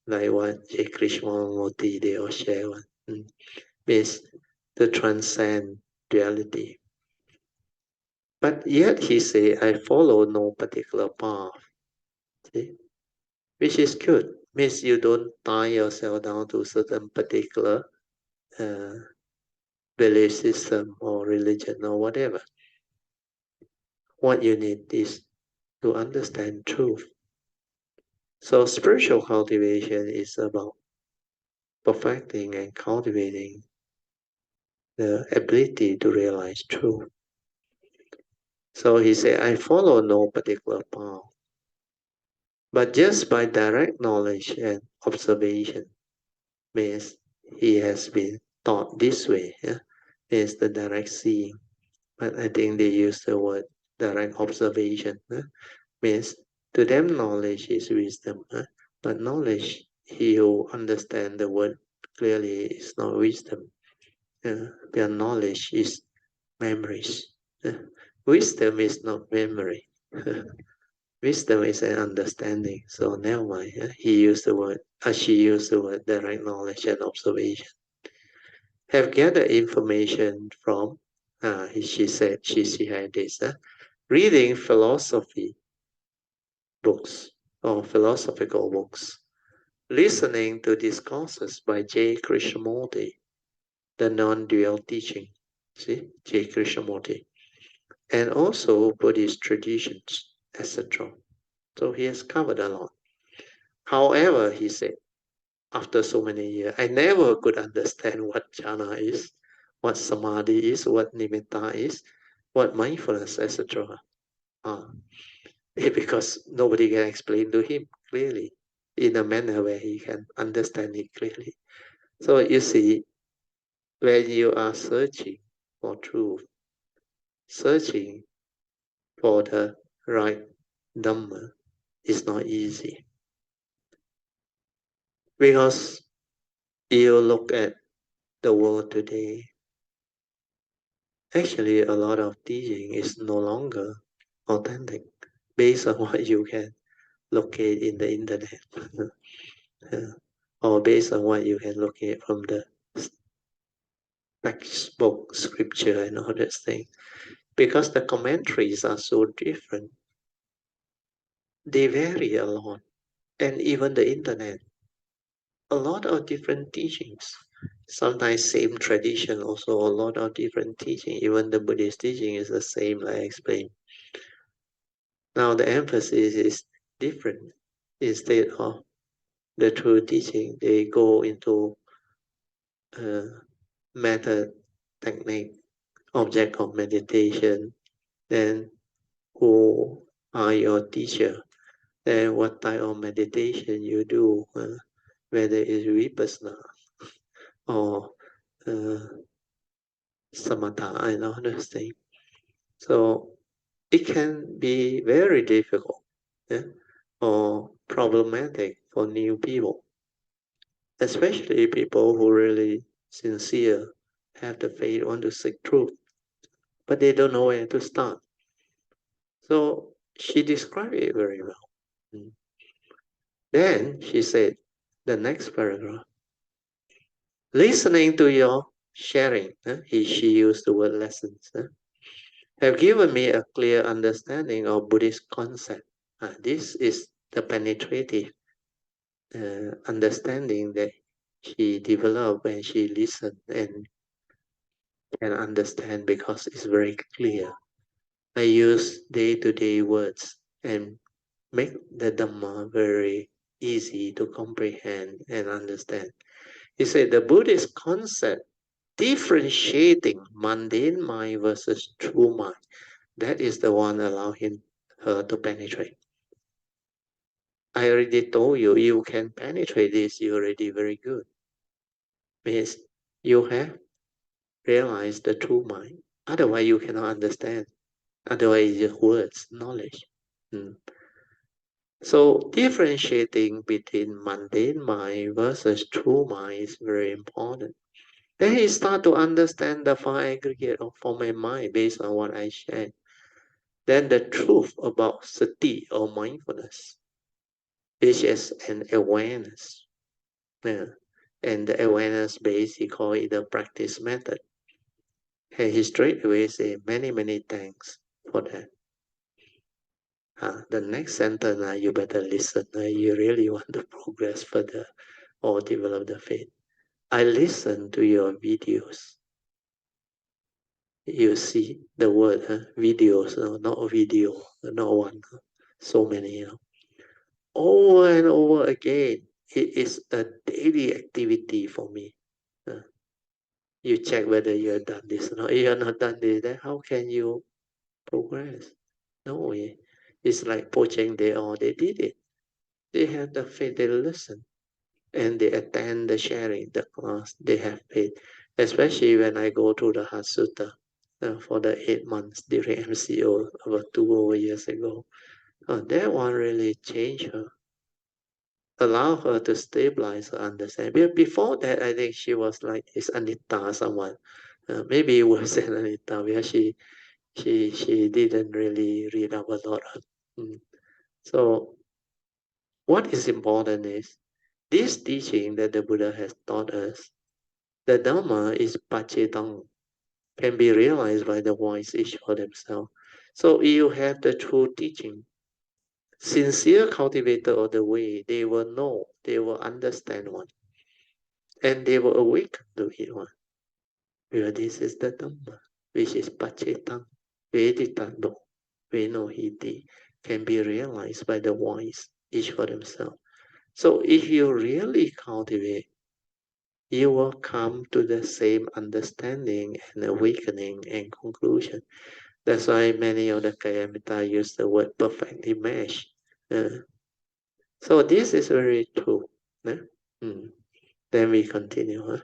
Like what J. Krishnamurti, they all share one. Means to transcend duality. But yet he say, I follow no particular path. See? Which is good. Means you don't tie yourself down to certain particular belief system or religion or whatever. What you need is to understand truth. So spiritual cultivation is about perfecting and cultivating the ability to realize truth. So he said, I follow no particular path, but just by direct knowledge and observation, means he has been taught this way, is the direct seeing. But I think they use the word direct observation, means to them knowledge is wisdom, but knowledge, he who understand the word clearly is not wisdom. Their knowledge is memories. Wisdom is not memory. Wisdom is an understanding. So never mind. He used the word, she used the word direct knowledge and observation. Have gathered information from, she said, she had this, reading philosophy books or philosophical books, listening to discourses by J. Krishnamurti, the non-dual teaching, see, J. Krishnamurti, and also Buddhist traditions, etc. So he has covered a lot. However, he said, after so many years, I never could understand what jhana is, what samadhi is, what nimitta is, what mindfulness, etc. Because nobody can explain to him clearly in a manner where he can understand it clearly. So you see, when you are searching for truth, searching for the right Dhamma is not easy. Because you look at the world today, actually a lot of teaching is no longer authentic based on what you can locate in the internet. Or based on what you can locate from the textbook, scripture, and all those things. Because the commentaries are so different, they vary a lot. And even the internet, a lot of different teachings. Sometimes same tradition, also a lot of different teaching. Even the Buddhist teaching is the same, like I explained. Now the emphasis is different. Instead of the true teaching, they go into method, technique, object of meditation, then who are your teacher, then what type of meditation you do, whether it's vipassana or samatha and all those things. So it can be very difficult, or problematic for new people, especially people who really sincere, have the faith, want to seek truth, but they don't know where to start. So she described it very well. Then she said, the next paragraph, listening to your sharing, she used the word lessons, have given me a clear understanding of Buddhist concept. This is the penetrative understanding that she developed when she listened and can understand because it's very clear. I use day-to-day words and make the Dhamma very easy to comprehend and understand. He said the Buddhist concept differentiating mundane mind versus true mind, that is the one allowing her to penetrate. I already told you, you can penetrate this, you're already very good. Means you have realized the true mind. Otherwise, you cannot understand. Otherwise, it's just words, knowledge. So differentiating between mundane mind versus true mind is very important. Then he start to understand the five aggregate of form and mind based on what I shared. Then the truth about sati or mindfulness, which is an awareness. And the awareness base, he call it the practice method. And he straight away say many, many thanks for that. The next sentence, you better listen. You really want to progress further or develop the faith. I listen to your videos. You see the word videos, not video, not one, so many. Over and over again, it is a daily activity for me. You check whether you have done this or not. If you have not done this, then how can you progress? No way. It's like Pocheng, they did it. They have the faith, they listen, and they attend the sharing, the class, they have faith. Especially when I go to the Hatsuta for the 8 months during MCO about 2 years ago. That one really changed her, allow her to stabilize her understanding. But before that, I think she was like, is Anita someone? Maybe it was Anita because she didn't really read up a lot. So what is important is this teaching that the Buddha has taught us. The Dharma is pacetang, can be realized by the wise each for themselves. So you have the true teaching. Sincere cultivator of the way, they will know, they will understand one, and they will awaken to it one. Because this is the Dhamma, which is pacetang, veditando, venohiti, can be realized by the wise each for themselves. So if you really cultivate, you will come to the same understanding and awakening and conclusion. That's why many of the Kayamita use the word perfectly meshed. So this is very true. Then we continue.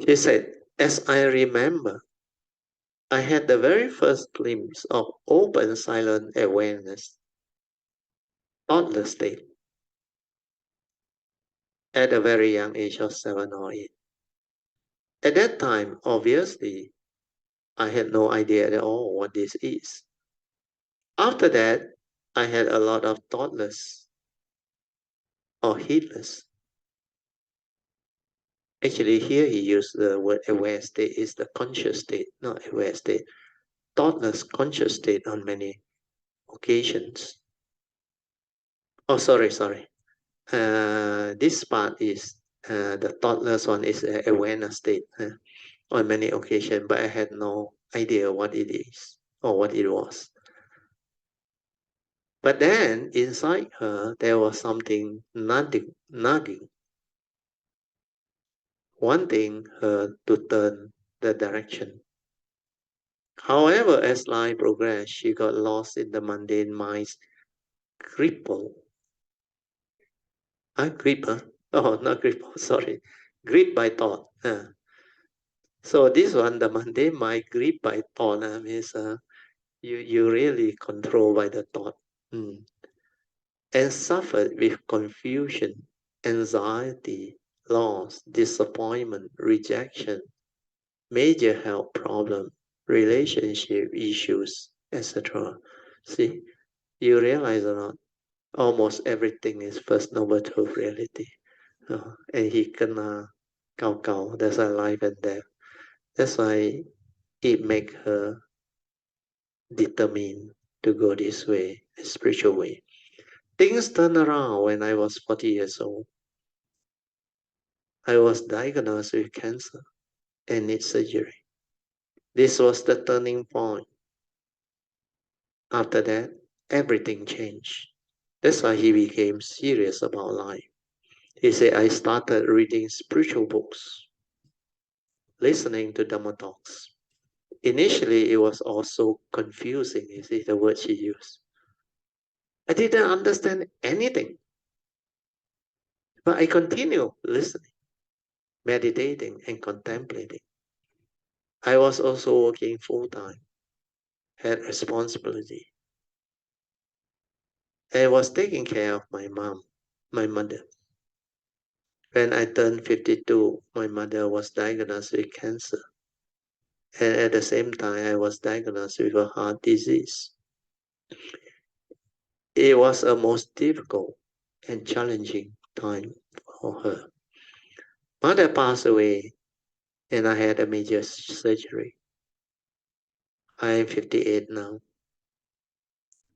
She said, as I remember, I had the very first glimpse of open silent awareness, thoughtless state. at a very young age of 7 or 8. At that time, obviously, I had no idea at all what this is. After that, I had a lot of thoughtless or heedless. Actually, here he used the word aware state is the conscious state, not aware state. Thoughtless conscious state on many occasions. Oh, sorry. This part is the thoughtless one is awareness state on many occasions, but I had no idea what it is or what it was. But then inside her, there was something nagging, wanting her to turn the direction. However, as life progressed, she got lost in the mundane mind's gripple. Oh, not gripple, sorry. Grip by thought. So this one, the mundane mind, grip by thought, means you really controlled by the thought. And suffered with confusion, anxiety, loss, disappointment, rejection, major health problem, relationship issues, etc. See, you realize or not, almost everything is First Noble Truth reality. And he kena kau, that's why life and death. That's why it make her determined to go this way, a spiritual way. Things turned around when I was 40 years old. I was diagnosed with cancer and need surgery. This was the turning point. After that, everything changed. That's why he became serious about life. He said, I started reading spiritual books, listening to Dharma talks. Initially, it was also confusing, you see the word she used. I didn't understand anything. But I continued listening, meditating, and contemplating. I was also working full-time, had responsibility. I was taking care of my mother. When I turned 52, my mother was diagnosed with cancer. And at the same time, I was diagnosed with a heart disease. It was a most difficult and challenging time for her. Mother passed away, and I had a major surgery. I am 58 now.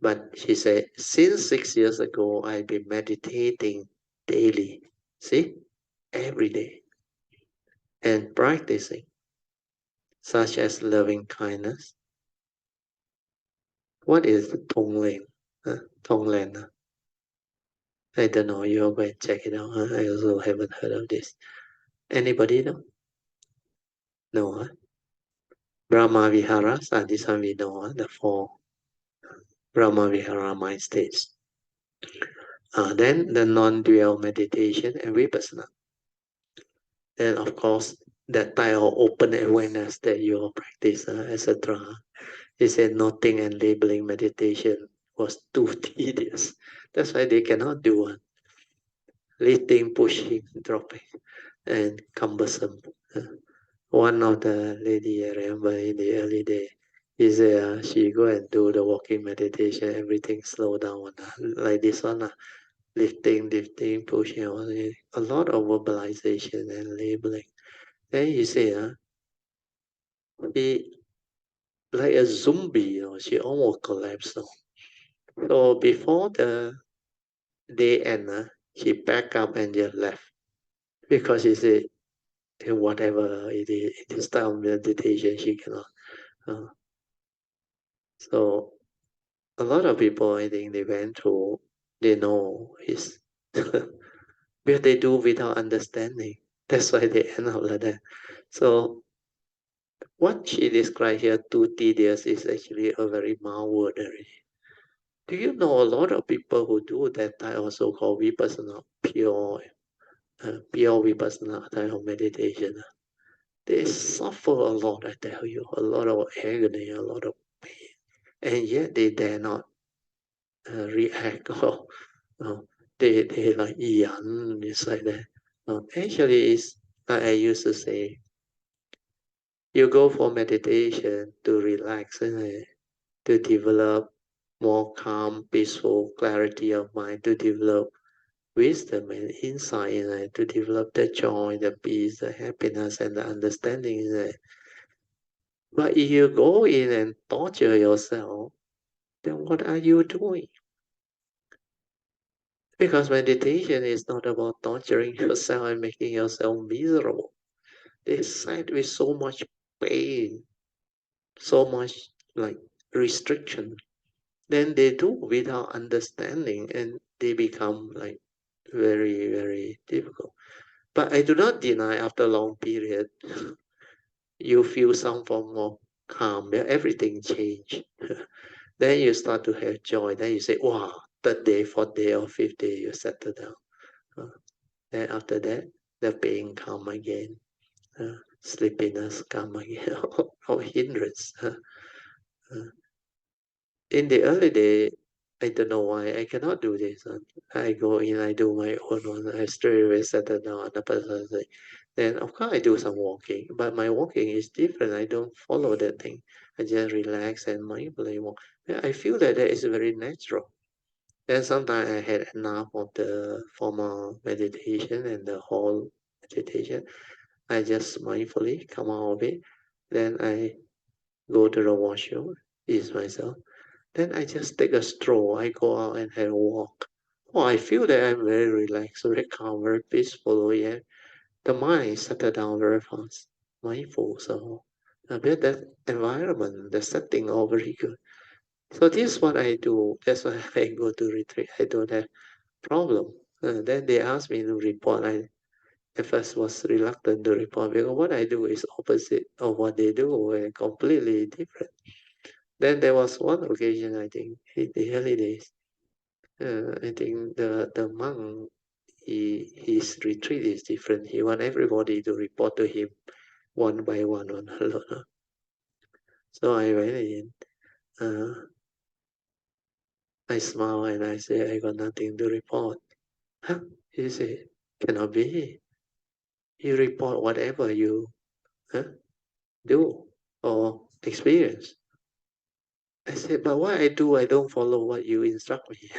But she said, since 6 years ago, I've been meditating daily. See? Every day. And practicing, such as loving kindness. What is Tonglen? Tonglen. I don't know. You'll go and check it out. I also haven't heard of this. Anybody know? No. Brahma Viharas, this one we know, the 4 Brahma Vihara mind states. Then the non-dual meditation and vipassana. And of course, that type of open awareness that you practice, etc. He said noting and labeling meditation was too tedious. That's why they cannot do one. Lifting, pushing, dropping, and cumbersome. One of the lady I remember in the early day, he said she go and do the walking meditation, everything slow down, like this one, lifting, pushing, a lot of verbalization and labeling. Then he said, he like a zombie, she almost collapsed. So before the day end, she packed up and just left because she said, whatever it is, this type of meditation, she cannot. So a lot of people, I think they went through, they know it's, but they do without understanding. That's why they end up like that. So what she described here, too tedious, is actually a very mild word already. Do you know a lot of people who do that type of so-called vipassana, pure vipassana type of meditation? They suffer a lot, I tell you, a lot of agony, a lot of pain, and yet they dare not react or they like yan, it's like that. Actually, it's like I used to say, you go for meditation to relax, to develop more calm, peaceful clarity of mind, to develop wisdom and insight, to develop the joy, the peace, the happiness, and the understanding. But if you go in and torture yourself, then what are you doing? Because meditation is not about torturing yourself and making yourself miserable. It's said with so much pain, so much like restriction. Then they do without understanding and they become like very, very difficult. But I do not deny after a long period, you feel some form of calm, where everything changed. Then you start to have joy. Then you say, wow, third day, fourth day, or fifth day, you settle down. Then after that, the pain come again. Sleepiness come again, or hindrance. In the early day, I don't know why I cannot do this. I go in, I do my own one, I straight away settle down on the person. Then of course I do some walking, but my walking is different. I don't follow that thing. I just relax and mindfully walk. I feel that is very natural. Then sometimes I had enough of the formal meditation and the whole meditation. I just mindfully come out of it. Then I go to the washroom, ease myself. Then I just take a stroll. I go out and have a walk. Oh, I feel that I'm very relaxed, very calm, very peaceful. Yeah, the mind settle down very fast, mindful. So a bit that environment, the setting, all very good. So this is what I do. That's why I go to retreat. I don't have problem. Then they asked me to report. I at first was reluctant to report because what I do is opposite of what they do and completely different. Then there was one occasion, I think, in the early days. I think the monk, his retreat is different. He want everybody to report to him one by one on alone. So I went in. I smile and I say, I got nothing to report. Huh? He said, cannot be. You report whatever you do or experience. I said, but what I do, I don't follow what you instruct me.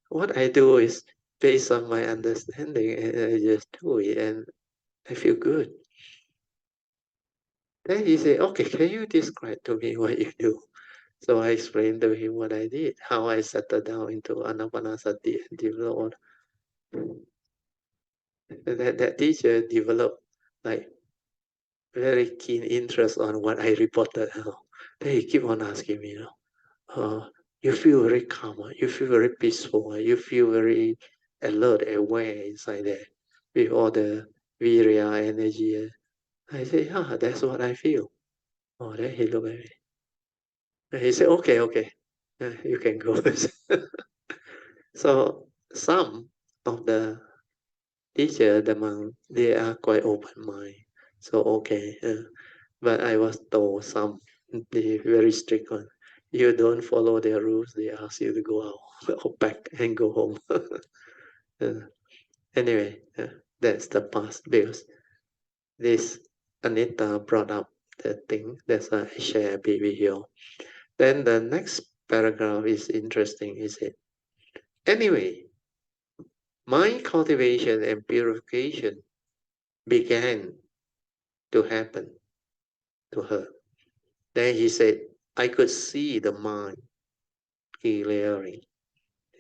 What I do is based on my understanding, and I just do it, and I feel good. Then he said, okay, can you describe to me what you do? So I explained to him what I did, how I settled down into anapanasati and developed. That teacher developed like very keen interest on what I reported. Then he keep on asking me, you feel very calm, you feel very peaceful, you feel very alert, aware inside there with all the virya energy. I say, yeah, that's what I feel. Oh, then he looked at me. And he said, okay, okay, you can go. So some of the teacher, the monk, they are quite open mind. So okay, but I was told some they very strict one. You don't follow their rules, they ask you to go out or back and go home. Anyway, that's the past because this Anita brought up the thing that's why I share a bit with you. Then the next paragraph is interesting, is it? Anyway, mind cultivation and purification began to happen to her. Then he said, I could see the mind clearing.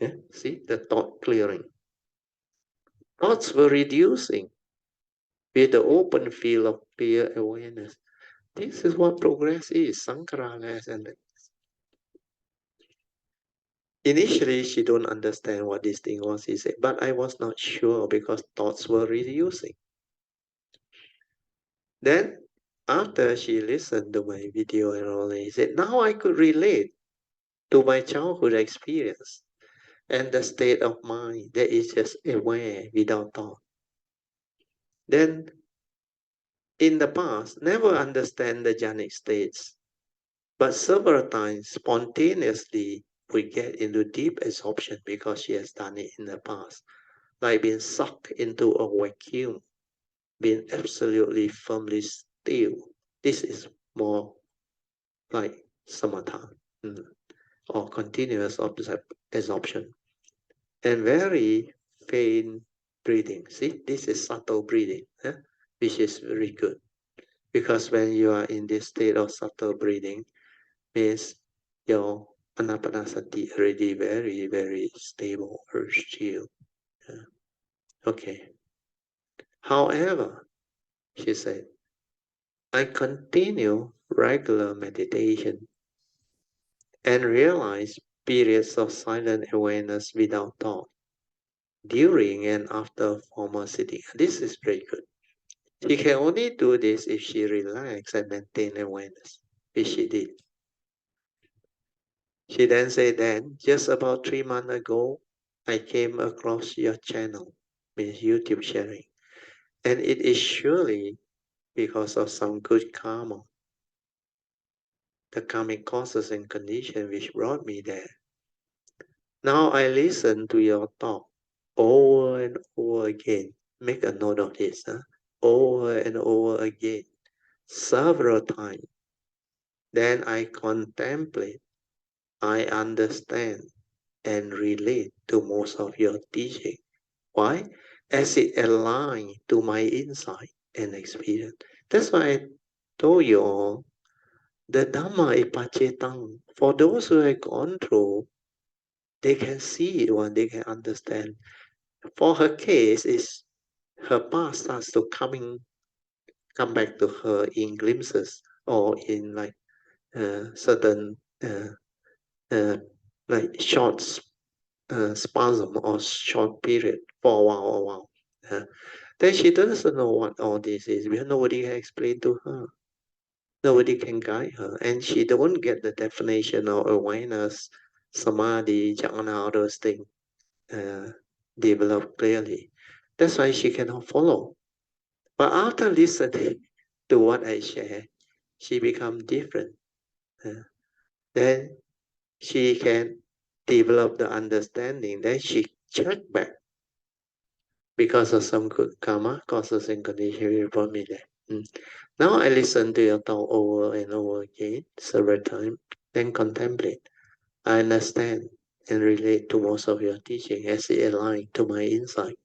Yeah? See the thought clearing. Thoughts were reducing with the open field of clear awareness. This is what progress is. Sankara has and initially she don't understand what this thing was. He said, but I was not sure because thoughts were reducing. Then after she listened to my video and all, he said, now I could relate to my childhood experience and the state of mind that is just aware without thought. Then in the past, never understand the jhanic states, but several times spontaneously we get into deep absorption because she has done it in the past. like being sucked into a vacuum, being absolutely firmly still. This is more like samatha, or continuous absorption. And very faint breathing. See, this is subtle breathing, which is very good. Because when you are in this state of subtle breathing, means your anapanasati already very, very stable or still. Okay. However, she said, I continue regular meditation and realize periods of silent awareness without thought during and after formal sitting. This is very good. She can only do this if she relaxes and maintains awareness, which she did. She then said, then, just about 3 months ago, I came across your channel, means YouTube sharing, and it is surely because of some good karma, the karmic causes and conditions which brought me there. Now I listen to your talk over and over again. Make a note of this, over and over again, several times. Then I contemplate, I understand, and relate to most of your teaching. Why? As it aligns to my insight and experience. That's why I told you all, the Dharma is pacetang. For those who have gone through, they can see it when they can understand. For her case, is her past starts to come back to her in glimpses or in like certain like short spasm or short period for a while. Then she doesn't know what all this is because nobody can explain to her. Nobody can guide her, and she don't get the definition of awareness, samadhi, jhana, all those things developed clearly. That's why she cannot follow. But after listening to what I share, she becomes different. Then she can develop the understanding. Then she check back because of some good karma, causes and conditions brought me there. Now I listen to your talk over and over again, several times, then contemplate. I understand and relate to most of your teaching as it aligns to my insight,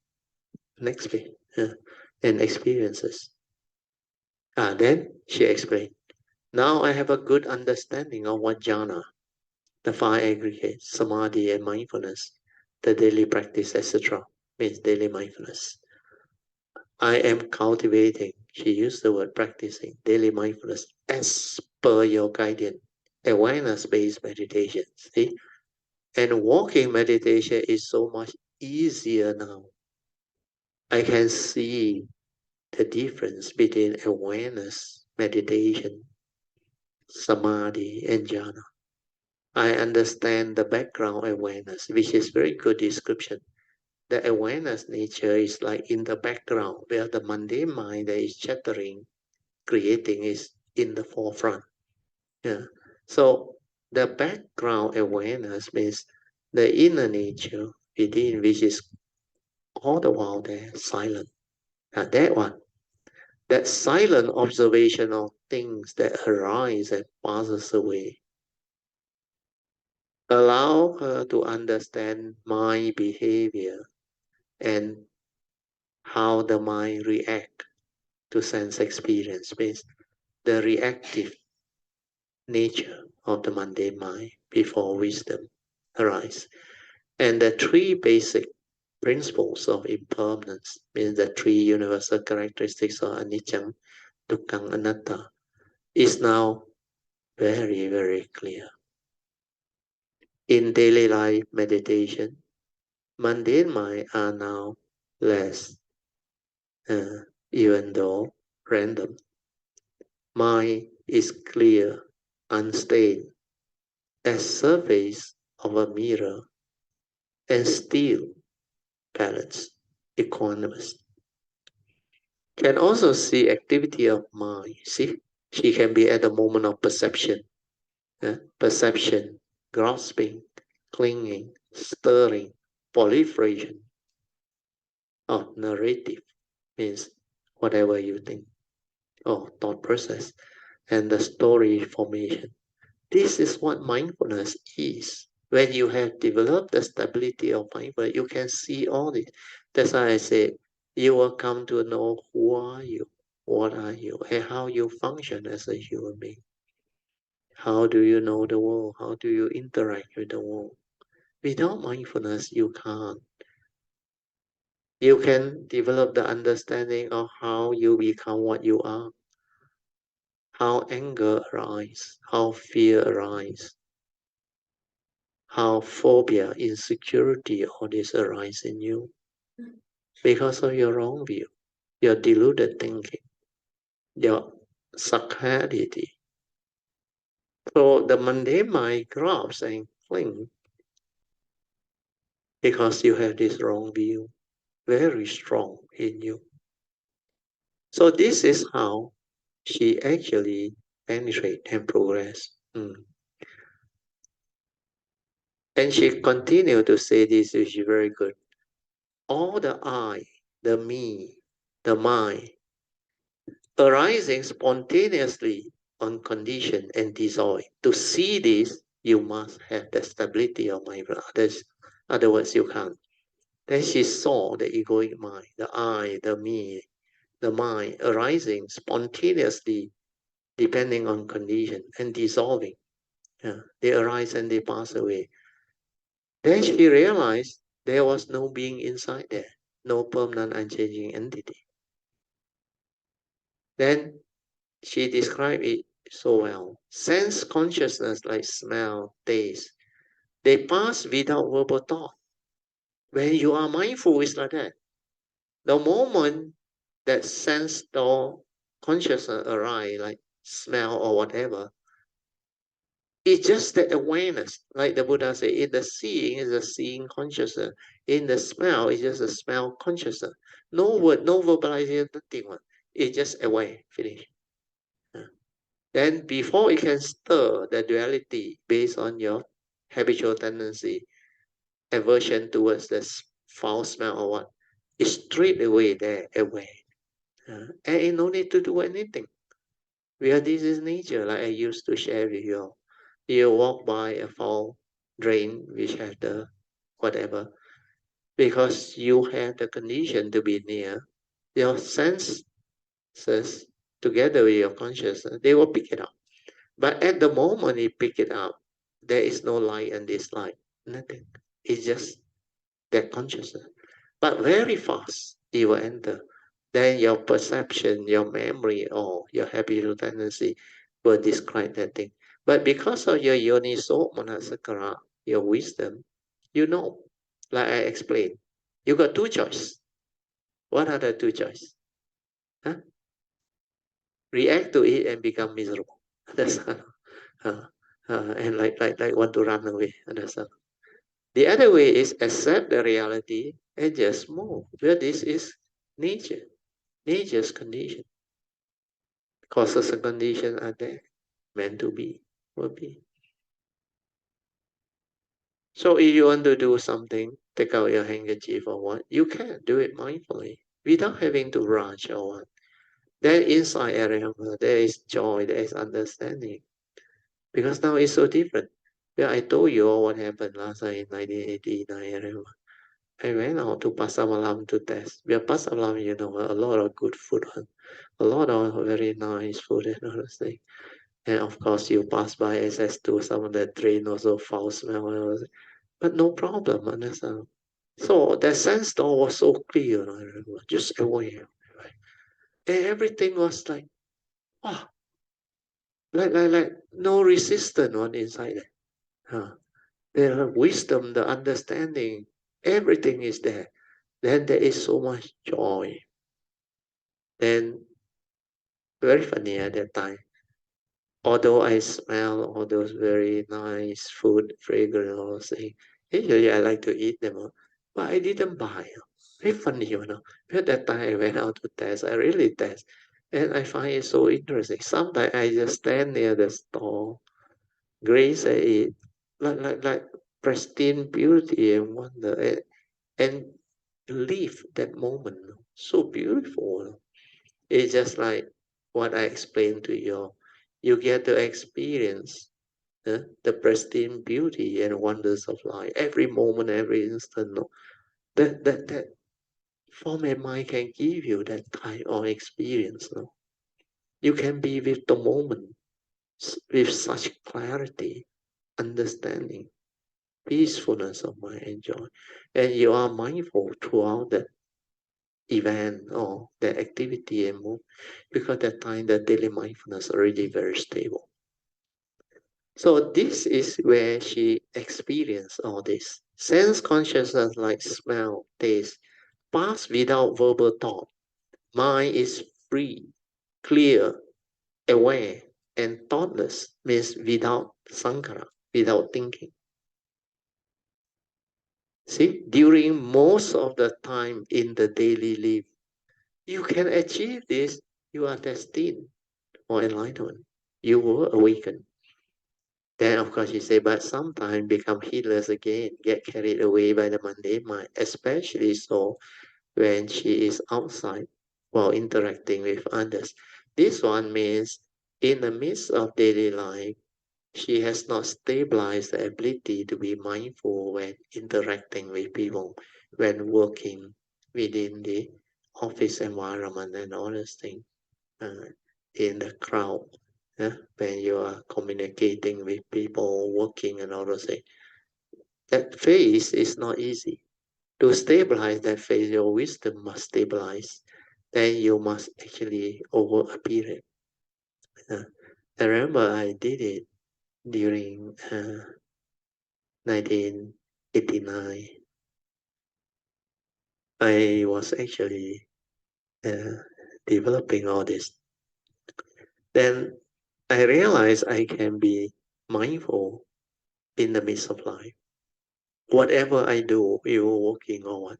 next page, and experiences. Then she explained. Now I have a good understanding of what jhana, the 5 aggregates, samadhi and mindfulness, the daily practice, etc., means daily mindfulness. I am cultivating, she used the word practicing, daily mindfulness as per your guidance, awareness-based meditation, see? And walking meditation is so much easier now. I can see the difference between awareness, meditation, samadhi, and jhana. I understand the background awareness, which is very good description. The awareness nature is like in the background, where the mundane mind that is chattering, creating is in the forefront. So the background awareness means the inner nature within, which is all the while there, silent. That one, that silent observation of things that arise and passes away, allow her to understand my behavior and how the mind react to sense experience, means the reactive nature of the mundane mind before wisdom arise. And the 3 basic principles of impermanence, means the 3 universal characteristics of anicca, dukkha, anatta, is now very, very clear. In daily life meditation, mundane mind are now less, even though random. Mind is clear, unstained, as surface of a mirror, and still balanced, equanimous. Can also see activity of mind. See, she can be at the moment of perception, perception, grasping, clinging, stirring, proliferation. or narrative means whatever you think, or thought process, and the story formation. This is what mindfulness is. When you have developed the stability of mindfulness, you can see all this. That's why I say you will come to know who are you, what are you, and how you function as a human being. How do you know the world? How do you interact with the world? Without mindfulness, you can't. You can develop the understanding of how you become what you are, how anger arises, how fear arises, how phobia, insecurity, all this arise in you because of your wrong view, your deluded thinking, your saccadity. So the mundane mind grabs and clings because you have this wrong view, very strong in you. So this is how she actually penetrate and progress. And she continued to say this, which is very good. All the I, the me, the mind, arising spontaneously on condition and dissolving. To see this, you must have the stability of mind. Otherwise, you can't. Then she saw the egoic mind, the I, the me, the mind arising spontaneously, depending on condition and dissolving. Yeah, they arise and they pass away. Then she realized there was no being inside there, no permanent unchanging entity. Then she described it so well. Sense consciousness like smell, taste, they pass without verbal thought. When you are mindful, it's like that. The moment that sense or consciousness arise, like smell or whatever, it's just the awareness. Like the Buddha said, in the seeing is a seeing consciousness. In the smell, it's just a smell consciousness. No word, no verbalization, nothing. It's just aware, finish. Then before it can stir the duality based on your habitual tendency, aversion towards the foul smell or what, it's straight away there, away. And it no need to do anything. Because this is nature, like I used to share with you. You walk by a foul drain which has the whatever, because you have the condition to be near, your senses together with your consciousness, they will pick it up. But at the moment you pick it up, there is no light and dislike, nothing. It's just that consciousness. But very fast it will enter. Then your perception, your memory, or your habitual tendency will describe that thing. But because of your yoniso manasakara, your wisdom, you know, like I explained, you got two choices. What are the two choices? Huh? React to it and become miserable. That's and like want to run away. Understand? The other way is accept the reality and just move. Well, this is nature, nature's condition. Causes and conditions are there, meant to be, will be. So if you want to do something, take out your handkerchief or what, you can do it mindfully without having to rush or what. Then inside area, there is joy, there is understanding. Because now it's so different. Yeah, I told you all what happened last night in 1989. I went out to Pasar Malam to test. Yeah, Pasar Malam, you know, a lot of good food, a lot of very nice food and all those things. And of course, you pass by SS2, some of the train also foul smell, but no problem, understand? So that sense door was so clear, I remember, just aware. Right? And everything was like, wow, like no resistance on inside it. Huh? The wisdom, the understanding, everything is there. Then there is so much joy. Then very funny at that time. Although I smell all those very nice food, fragrant, all those things, usually I like to eat them, but I didn't buy. Very funny, you know. At that time I went out to test, I really test. And I find it so interesting. Sometimes I just stand near the store, graze at it, like pristine beauty and wonder. And live that moment. So beautiful. It's just like what I explained to you. You get to experience the pristine beauty and wonders of life every moment, every instant. No? That form and mind can give you that kind of experience. No? You can be with the moment with such clarity, understanding, peacefulness of mind and joy. And you are mindful throughout the event or the activity and move, because that time the daily mindfulness already very stable. So this is where she experienced all this. Sense consciousness like smell, taste, pass without verbal thought. Mind is free, clear, aware, and thoughtless, means without sankhara, without thinking. See, during most of the time in the daily life, you can achieve this, you are destined for enlightenment. You will awaken. Then, of course, you say, but sometimes become heedless again, get carried away by the mundane mind, especially so when she is outside while interacting with others. This one means in the midst of daily life, she has not stabilized the ability to be mindful when interacting with people, when working within the office environment and all those things, in the crowd, when you are communicating with people, working and all those things. That phase is not easy. To stabilize that phase, your wisdom must stabilize. Then you must actually over a period. I remember I did it during 1989. I was actually developing all this. Then I realized I can be mindful in the midst of life. Whatever I do, you working or what.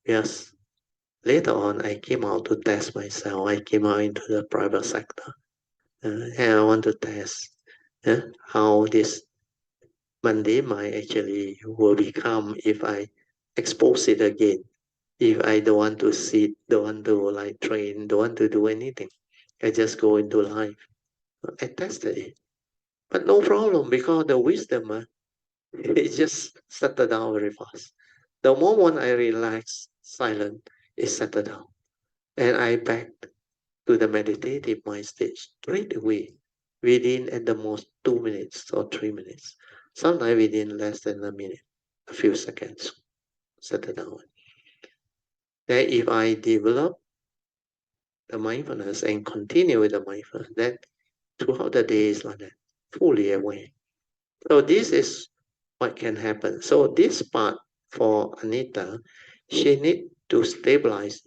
Yes, later on, I came out to test myself. I came out into the private sector. And I want to test how this mundane mind actually will become if I expose it again. If I don't want to sit, don't want to like train, don't want to do anything, I just go into life. I tested it, but no problem because the wisdom, it just settled down very fast. The moment I relax, silent, it settled down, and I back to the meditative mind state straight away, within at the most 2 minutes or 3 minutes, sometimes within less than a minute, a few seconds, settle down. Then if I develop the mindfulness and continue with the mindfulness, then throughout the day is like that, fully aware. So this is what can happen. So this part for Anita, she need to stabilize.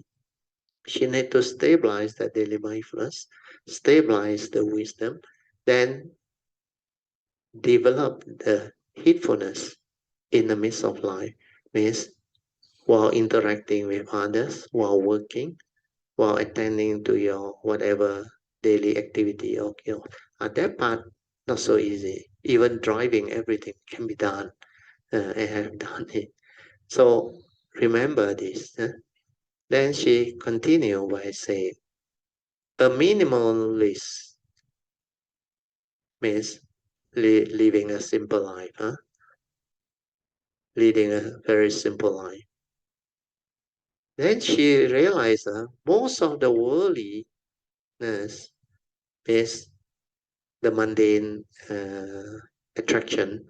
She need to stabilize the daily mindfulness, stabilize the wisdom, then develop the heedfulness in the midst of life. Means while interacting with others, while working, while attending to your whatever daily activity or that part not so easy. Even driving, everything can be done. I have done it. So remember this. Then she continued by saying, a minimalist means living a simple life, leading a very simple life. Then she realized most of the worldliness is the mundane attraction,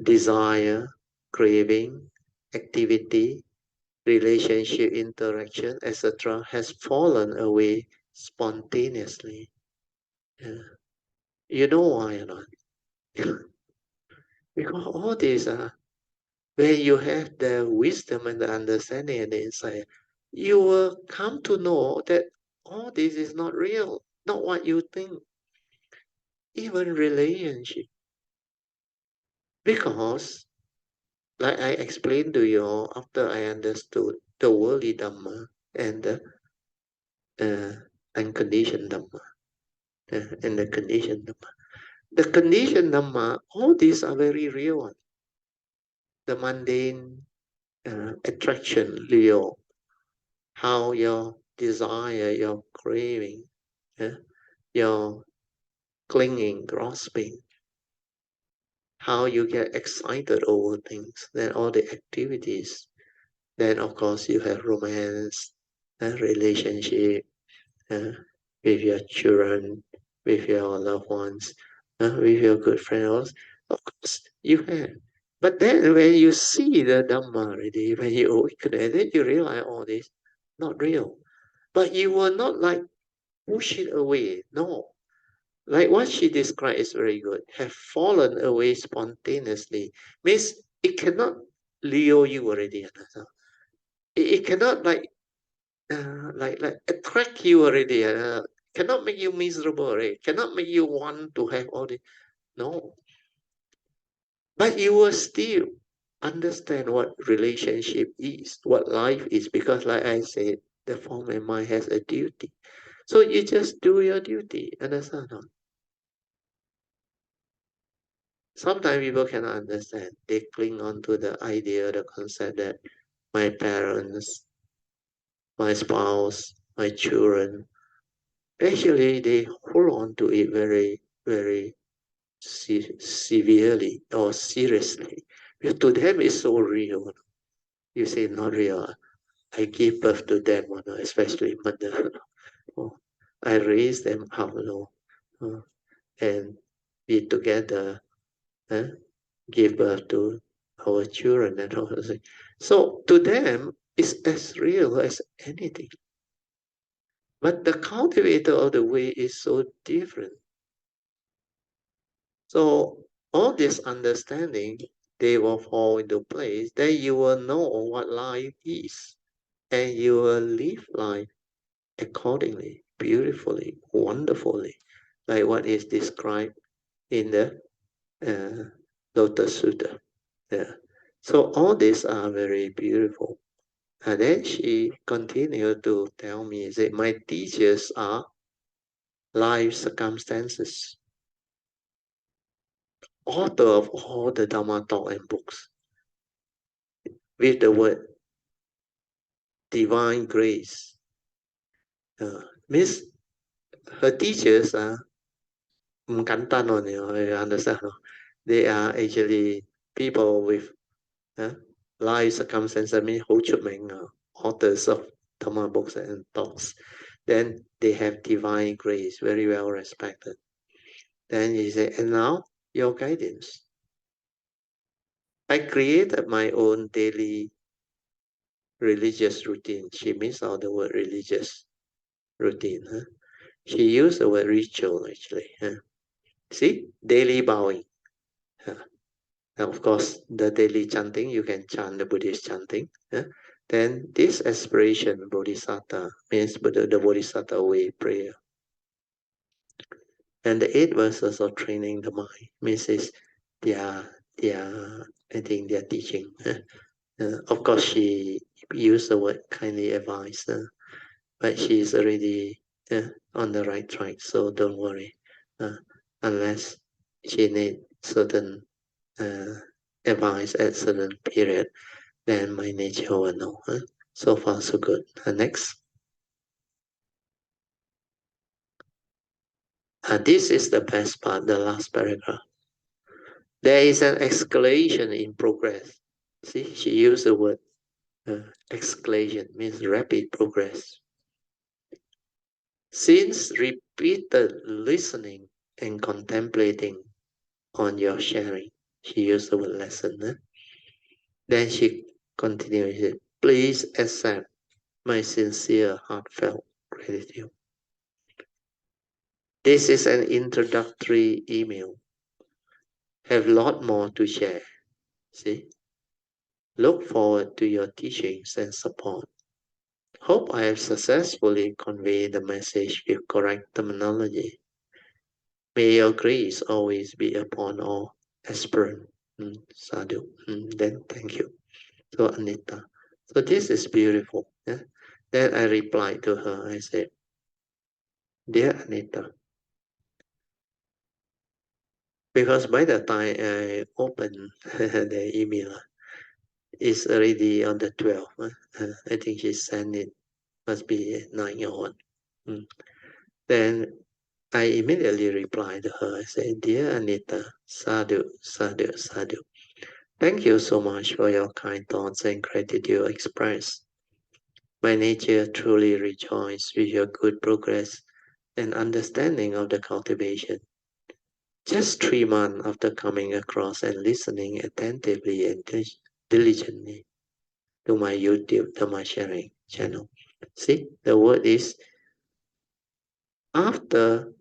desire, craving, activity, relationship, interaction, etc., has fallen away spontaneously. You know why or not? Because all these are when you have the wisdom and the understanding and the insight, you will come to know that all this is not real, not what you think. Even relationship. Because, like I explained to you after I understood the worldly Dhamma and the unconditioned Dhamma and the conditioned Dhamma. The conditioned Dhamma, all these are very real. The mundane attraction, Leo, how your desire, your craving, your clinging, grasping, how you get excited over things, then all the activities. Then, of course, you have romance, relationship with your children, with your loved ones, with your good friends. Of course, you have. But then when you see the Dhamma already, when you awaken, then you realize all this, not real. But you will not like push it away. No. Like what she described is very good. Have fallen away spontaneously. Means it cannot lure you already. It cannot like attract you already. Cannot make you miserable already. Cannot make you want to have all this. No. But you will still understand what relationship is, what life is, because like I said, the form and mind has a duty. So you just do your duty, understand? No? Sometimes people cannot understand. They cling on to the idea, the concept that my parents, my spouse, my children, actually they hold on to it very, very severely or seriously. Because to them it's so real. You say not real. I give birth to them, especially mother. Oh, I raise them up, and be together, give birth to our children and all those things. So to them, it's as real as anything. But the cultivator of the way is so different. So all this understanding, they will fall into place. Then you will know what life is, and you will live life accordingly, beautifully, wonderfully, like what is described in the Lotus Sutra. Yeah. So all these are very beautiful. And then she continued to tell me that my teachers are life circumstances, author of all the Dharma talk and books, with the word divine grace. Means her teachers are you understand? They are actually people with life circumstances, I mean, authors of Dharma books and talks. Then they have divine grace, very well respected. Then he said, and now your guidance. I created my own daily religious routine. She missed out the word religious routine. She used the word ritual actually. See, daily bowing. And of course, the daily chanting, you can chant the Buddhist chanting. Then this aspiration, bodhisattva, means the bodhisattva way prayer. And the 8 verses of training the mind means is I think their teaching. Of course, she used the word kindly advice, but she's already on the right track, so don't worry. Unless she needs certain advice at certain period, then my nature will know. So far, so good. Next. This is the best part, the last paragraph. There is an escalation in progress. See, she used the word escalation, means rapid progress. Since repeated listening and contemplating on your sharing, she used the word lesson. Then she continues, please accept my sincere, heartfelt gratitude. This is an introductory email. Have a lot more to share. See? Look forward to your teachings and support. Hope I have successfully conveyed the message with correct terminology. May your grace always be upon all aspirants. Sadhu. Then thank you. So Anita. So this is beautiful. Yeah? Then I replied to her. I said, dear Anita, because by the time I opened the email, is already on the 12th. I think she sent it, must be 9 or 1. Then I immediately replied to her. I said, Dear Anita, sadhu, sadhu, sadhu. Thank you so much for your kind thoughts and gratitude expressed. My nature truly rejoices with your good progress and understanding of the cultivation. Just 3 months after coming across and listening attentively and diligently to my YouTube Dharma sharing channel. See, the word is after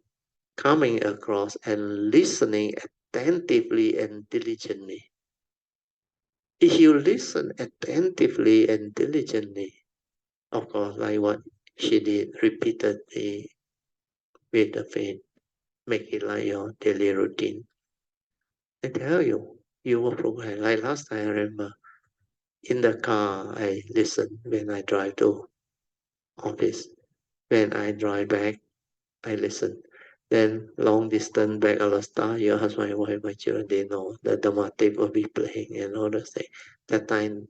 coming across and listening attentively and diligently. If you listen attentively and diligently, of course, like what she did repeatedly with the faith, make it like your daily routine. I tell you, you will progress. Like last time, I remember in the car, I listen when I drive to office. When I drive back, I listen. Then long distance back Alaska, your husband, wife, my children, they know the Dharma tape will be playing and all those things. That time,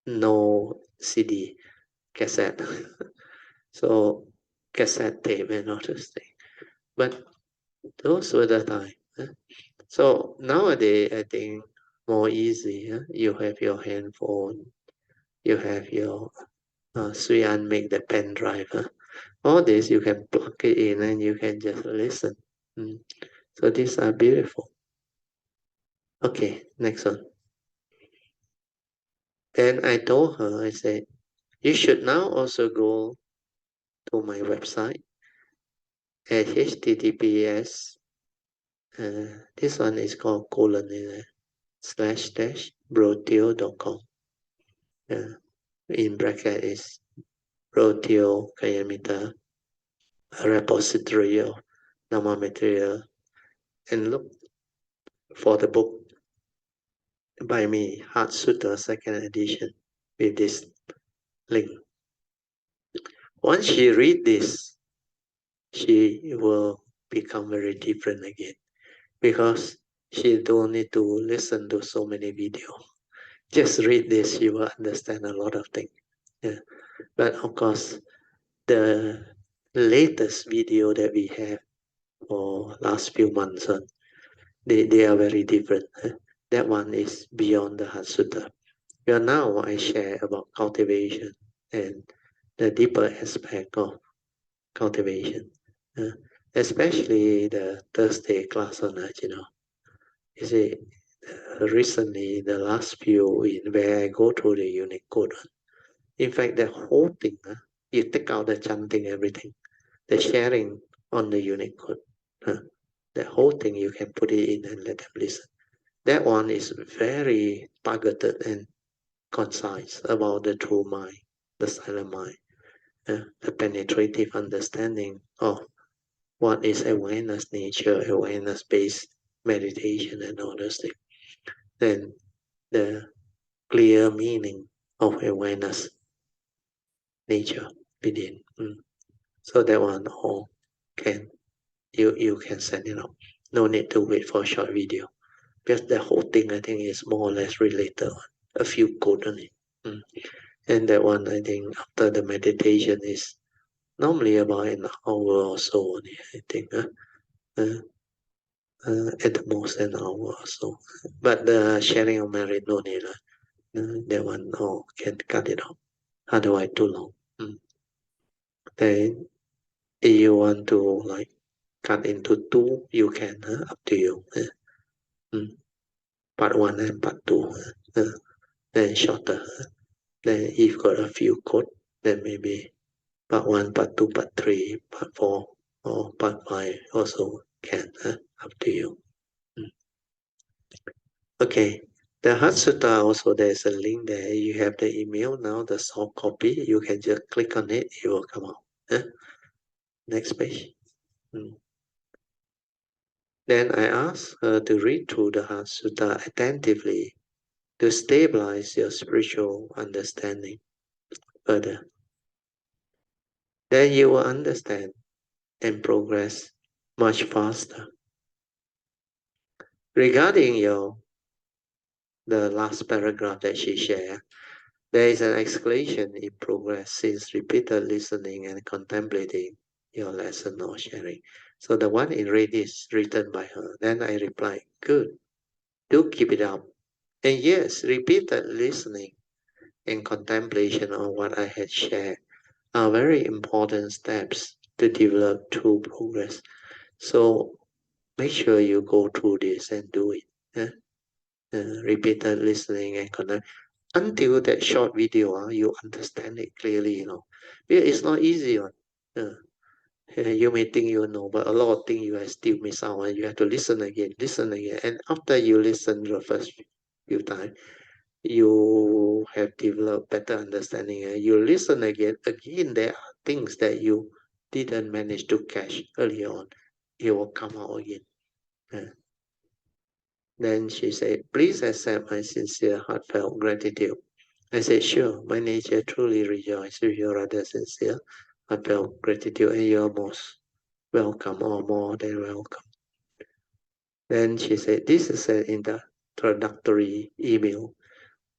no CD, cassette. So cassette tape and all those things. But those were the time. So nowadays, I think more easy. You have your handphone, you have your Hsuan make the pen drive. All this you can plug it in and you can just listen. So these are beautiful. Okay, next one. Then I told her, I said, you should now also go to my website at https. This one is called //brotio.com. In bracket is Brotio Kayamita, a repository of Dharma material, and look for the book by me, Heart Sutra, second edition, with this link. Once she read this, she will become very different again, because she don't need to listen to so many videos. Just read this, she will understand a lot of things. Yeah. But of course, the latest video that we have for last few months, they are very different. That one is beyond the Heart Sutra. Well, now I share about cultivation and the deeper aspect of cultivation, especially the Thursday class on Ajino. You see, recently, the last few in where I go through the unique code, in fact, the whole thing, you take out the chanting, everything, the sharing on the unique code, the whole thing you can put it in and let them listen. That one is very targeted and concise about the true mind, the silent mind, the penetrative understanding of what is awareness nature, awareness-based meditation and all those things. Then the clear meaning of awareness nature within. So that one all can, you can send it out. No need to wait for a short video, because the whole thing I think is more or less related. A few code on it. And that one I think after the meditation is normally about an hour or so. I think at the most an hour or so. But the sharing of merit no need. That one can cut it off. Otherwise too long. Then if you want to like cut into two, you can. Up to you. Part 1 and part 2. Then shorter. Then if you've got a few code, then maybe part 1, part 2, part 3, part 4, or part 5 also can. Up to you. Okay. The Heart Sutra also, there's a link there. You have the email now, the soft copy. You can just click on it, it will come out. Next page. Then I asked her to read through the Heart Sutra attentively to stabilize your spiritual understanding further. Then you will understand and progress much faster. Regarding your the last paragraph that she shared. There is an escalation in progress since repeated listening and contemplating your lesson or sharing. So the one in red is written by her. Then I replied, good, do keep it up. And yes, repeated listening and contemplation on what I had shared are very important steps to develop true progress. So make sure you go through this and do it. Repeated listening and contemplation. Until that short video, you understand it clearly, It's not easy. You may think you know, but a lot of things you have still miss out, and you have to listen again. And after you listen the first few times, you have developed better understanding. And you listen again, there are things that you didn't manage to catch earlier on. It will come out again. Then she said, please accept my sincere, heartfelt gratitude. I said, sure, my nature truly rejoices with your rather sincere, heartfelt gratitude, and you're most welcome or more than welcome. Then she said, this is an introductory email.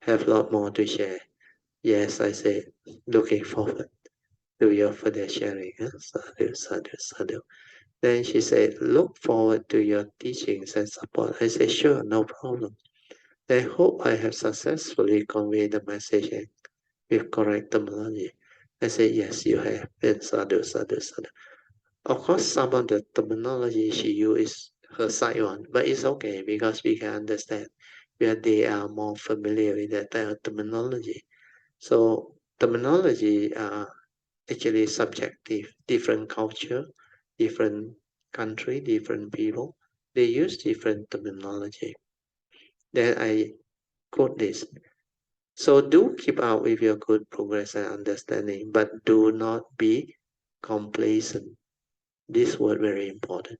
Have a lot more to share. Yes, I said, looking forward to your further sharing. Sadhu, sadhu, sadhu. Then she said, look forward to your teachings and support. I said, sure, no problem. I hope I have successfully conveyed the message with correct terminology. I said, yes, you have. And sadhu, sadhu, sadhu. Of course, some of the terminology she used is her side one, but it's okay because we can understand where they are more familiar with that type of terminology. So terminology are actually subjective. Different culture, different country, different people, they use different terminology. Then I quote this. So do keep up with your good progress and understanding, but do not be complacent. This word very important.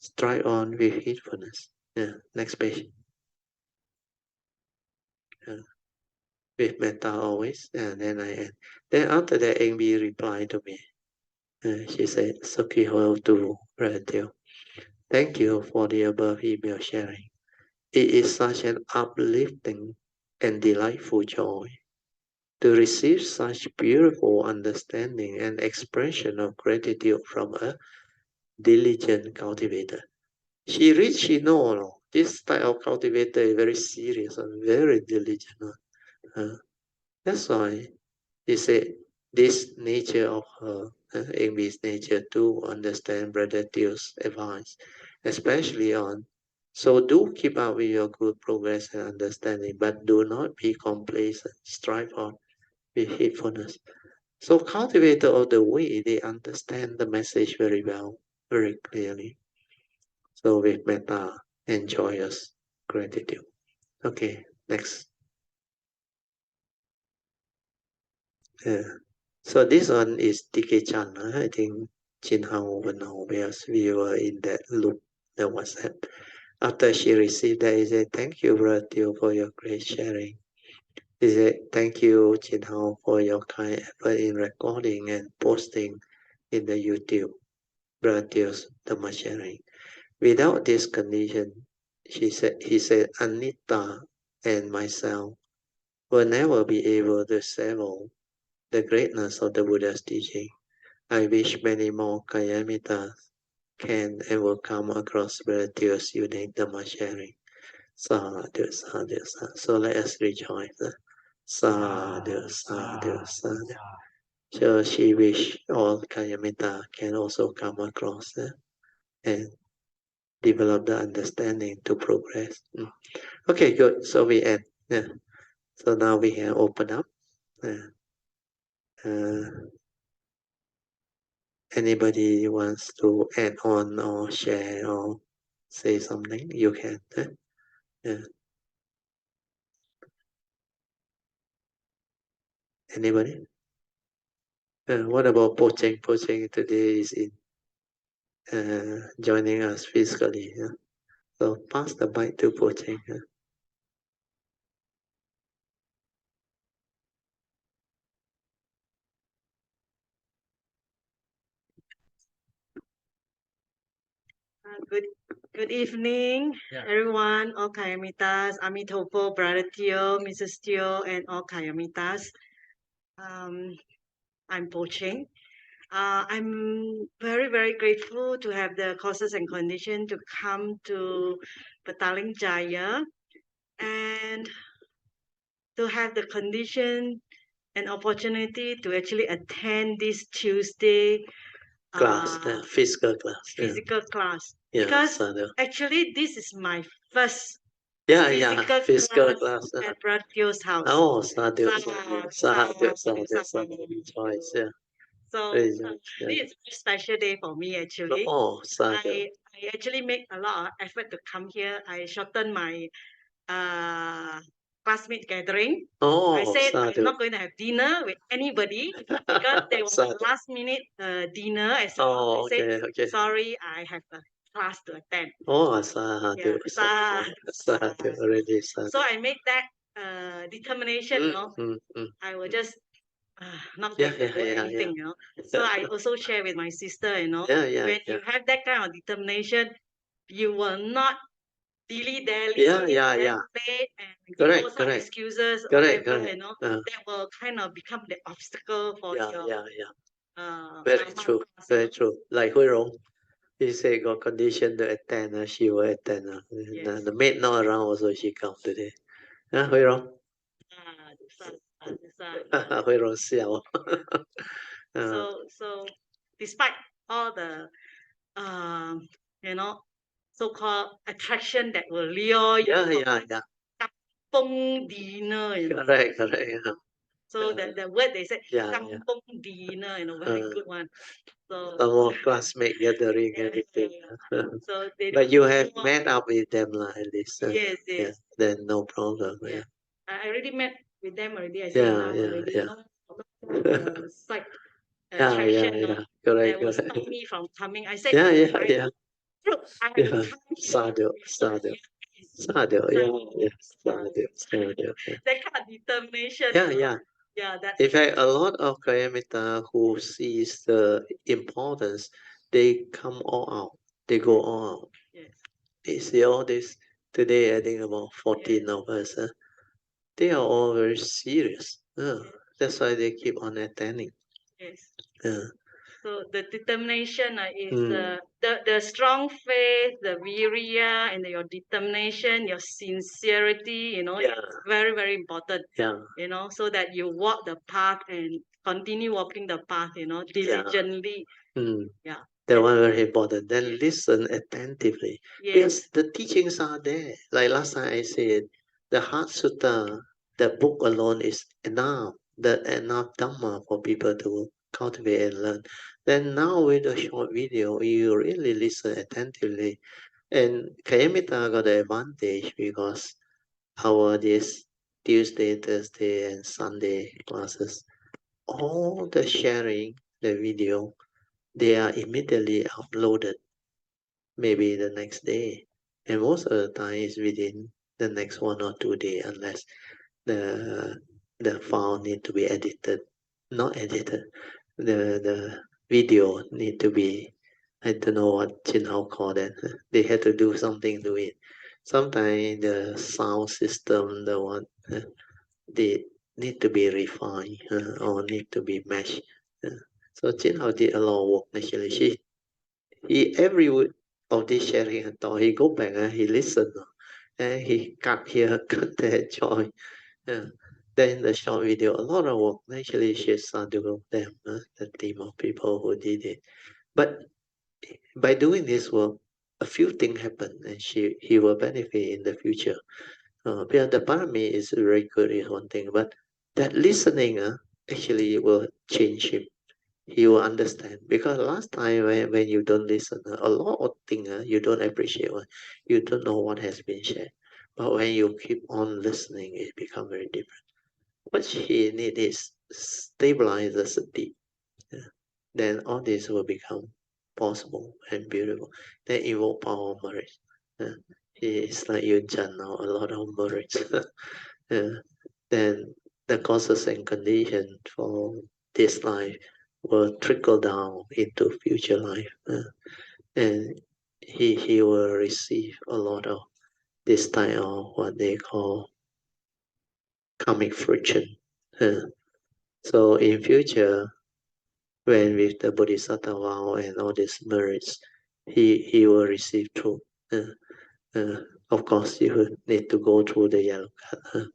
Strive on with heedfulness. Next page. With metta always. And then I end. Then after that, Amy replied to me. She said, Sokiho to relative. Thank you for the above email sharing. It is such an uplifting and delightful joy to receive such beautiful understanding and expression of gratitude from a diligent cultivator. She know this type of cultivator is very serious and very diligent. That's why he said this nature of her, Amy's nature to understand Brother Tio's advice, especially on, so do keep up with your good progress and understanding, but do not be complacent. Strive on with heedfulness. So cultivator of the way, they understand the message very well, very clearly. So with metta and joyous gratitude. Okay, next. So this one is TK Chan. I think Chin Hao will know because we were in that loop, the WhatsApp. After she received that, he said, thank you, Brother Teo, for your great sharing. He said, thank you, Chin Hao, for your kind effort in recording and posting in the YouTube, Brother Teo's Dhamma sharing. Without this condition, he said, Anita and myself will never be able to savor the greatness of the Buddha's teaching. I wish many more Kayamitas can and will come across Brother's unique Dhamma sharing. Sadhu, sadhu, sadhu. So let us rejoice. Sadhu, sadhu, sadhu. So she wish all Kayamita can also come across and develop the understanding to progress. Okay, good. So we end. So now we can open up. Anybody wants to add on or share or say something, you can. Anybody? What about Pocheng? Pocheng today is in joining us physically. So pass the mic to Pocheng. Good evening, everyone, all Kayamitas, Amitopo, Brother Teo, Mrs. Teo, and all Kayamitas. I'm Po Cheng. I'm very, very grateful to have the causes and condition to come to Petaling Jaya and to have the condition and opportunity to actually attend this Tuesday class, physical class. Because actually this is my first physical class at Brother Teo's house. Oh, sadhu. Choice, So it's a special day for me actually. Oh, sadhu. I actually make a lot of effort to come here. I shortened my classmate gathering. Oh, I said sadhu. I'm not going to have dinner with anybody because there was a last minute dinner. I said, okay. Sorry, I have a class to attend. Oh, sadhu. Sadhu. Already sadhu. So I make that determination. I will just not take anything. So I also share with my sister. When you have that kind of determination, you will not dilly-dally late and give some excuses correct. That will kind of become the obstacle for your very true class, very true. Like Hui Rong, he say got condition to attend, she will attend. Yes. The maid not around also she come today. Hui Rong. Hui Rong xiao. So despite all the so-called attraction that will lure you kampung dinner, correct. So the word they said kampung dinner, very good one. So some more classmate gathering everything. So but you have met up with them at least. Yes. Then no problem. I already met with them already. I think already. Site attraction. Correct. That will stop me from coming. I said, Look, I have come Sadhu. Sadhu. Sadhu. That kind of determination. That. In fact, a lot of Kayamita who sees the importance, they come all out. They go all out. Yes. They see all this. Today, I think about 14 of us. They are all very serious. That's why they keep on attending. Yes. So the determination is the strong faith, the virya, and your determination, your sincerity. It's very, very important. So that you walk the path and continue walking the path. Diligently. That one very important. Then listen attentively. Because the teachings are there. Like last time I said, the Heart Sutta, the book alone is enough. Enough Dharma for people to cultivate and learn. Then now with a short video, you really listen attentively. And Kayamita got the advantage because our this Tuesday, Thursday, and Sunday classes, all the sharing, the video, they are immediately uploaded, maybe the next day. And most of the time is within the next 1 or 2 days, unless the file need to be edited. Not edited. The video need to be, I don't know what Jinhao call that. They had to do something to it. Sometimes the sound system, the one, they need to be refined or need to be meshed. So Jinhao did a lot of work actually. He every word of this sharing and thought, he go back and he listen and he cut here, cut there, join. Then the short video, a lot of work. Actually, she's sadhu of them, the team of people who did it. But by doing this work, a few things happen, and he will benefit in the future. Because the parami is very good is one thing, but that listening actually will change him. He will understand. Because last time when you don't listen, a lot of things you don't appreciate. You don't know what has been shared. But when you keep on listening, it becomes very different. What he need is stabilize the sati. Then all this will become possible and beautiful. Then evoke power of marriage. It's like Yun Chan now, a lot of marriage. Then the causes and conditions for this life will trickle down into future life. And he will receive a lot of this type of what they call karmic friction. So in future, when with the Bodhisattva vow and all these merits, he will receive through. Of course, you will need to go through the yellow card,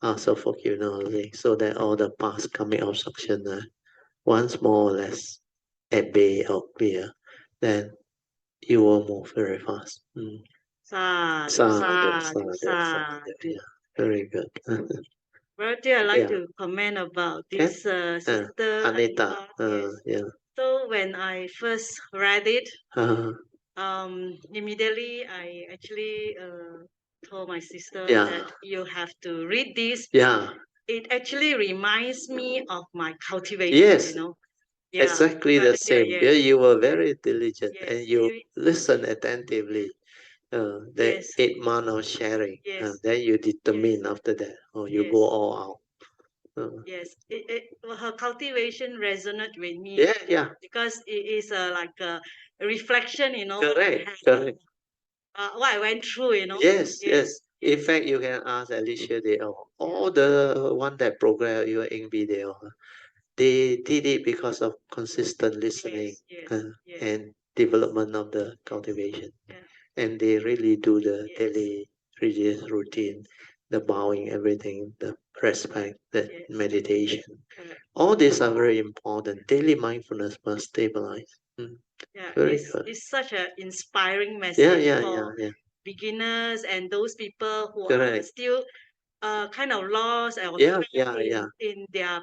ask for forgiveness, so that all the past karmic obstruction once more or less at bay or clear, then you will move very fast. Sadhu. Yeah, very good. Brother, I'd like Yeah. to comment about this sister Anita. Yeah. So when I first read it, Uh, immediately I actually told my sister Yeah. that you have to read this. yeah. It actually reminds me of my cultivation. Yes. You know, Exactly the same. Yeah, you were very diligent and you Yes. listen attentively. The Yes. 8 months of sharing. Yes. Then you determine after that, or you Yes. go all out. Yes, her cultivation resonate with me. Yeah. Because it is like a reflection, you know. Correct. What I went through, you know. Yes. In fact, you can ask Alicia, they all the one that progress your video, they did it because of consistent listening and development of the cultivation. And they really do the daily religious routine, the bowing, everything, the respect, the meditation. All these are very important. Daily mindfulness must stabilize. Very good. It's such an inspiring message for Yeah. beginners and those people who are Correct. still kind of lost or Yeah. in their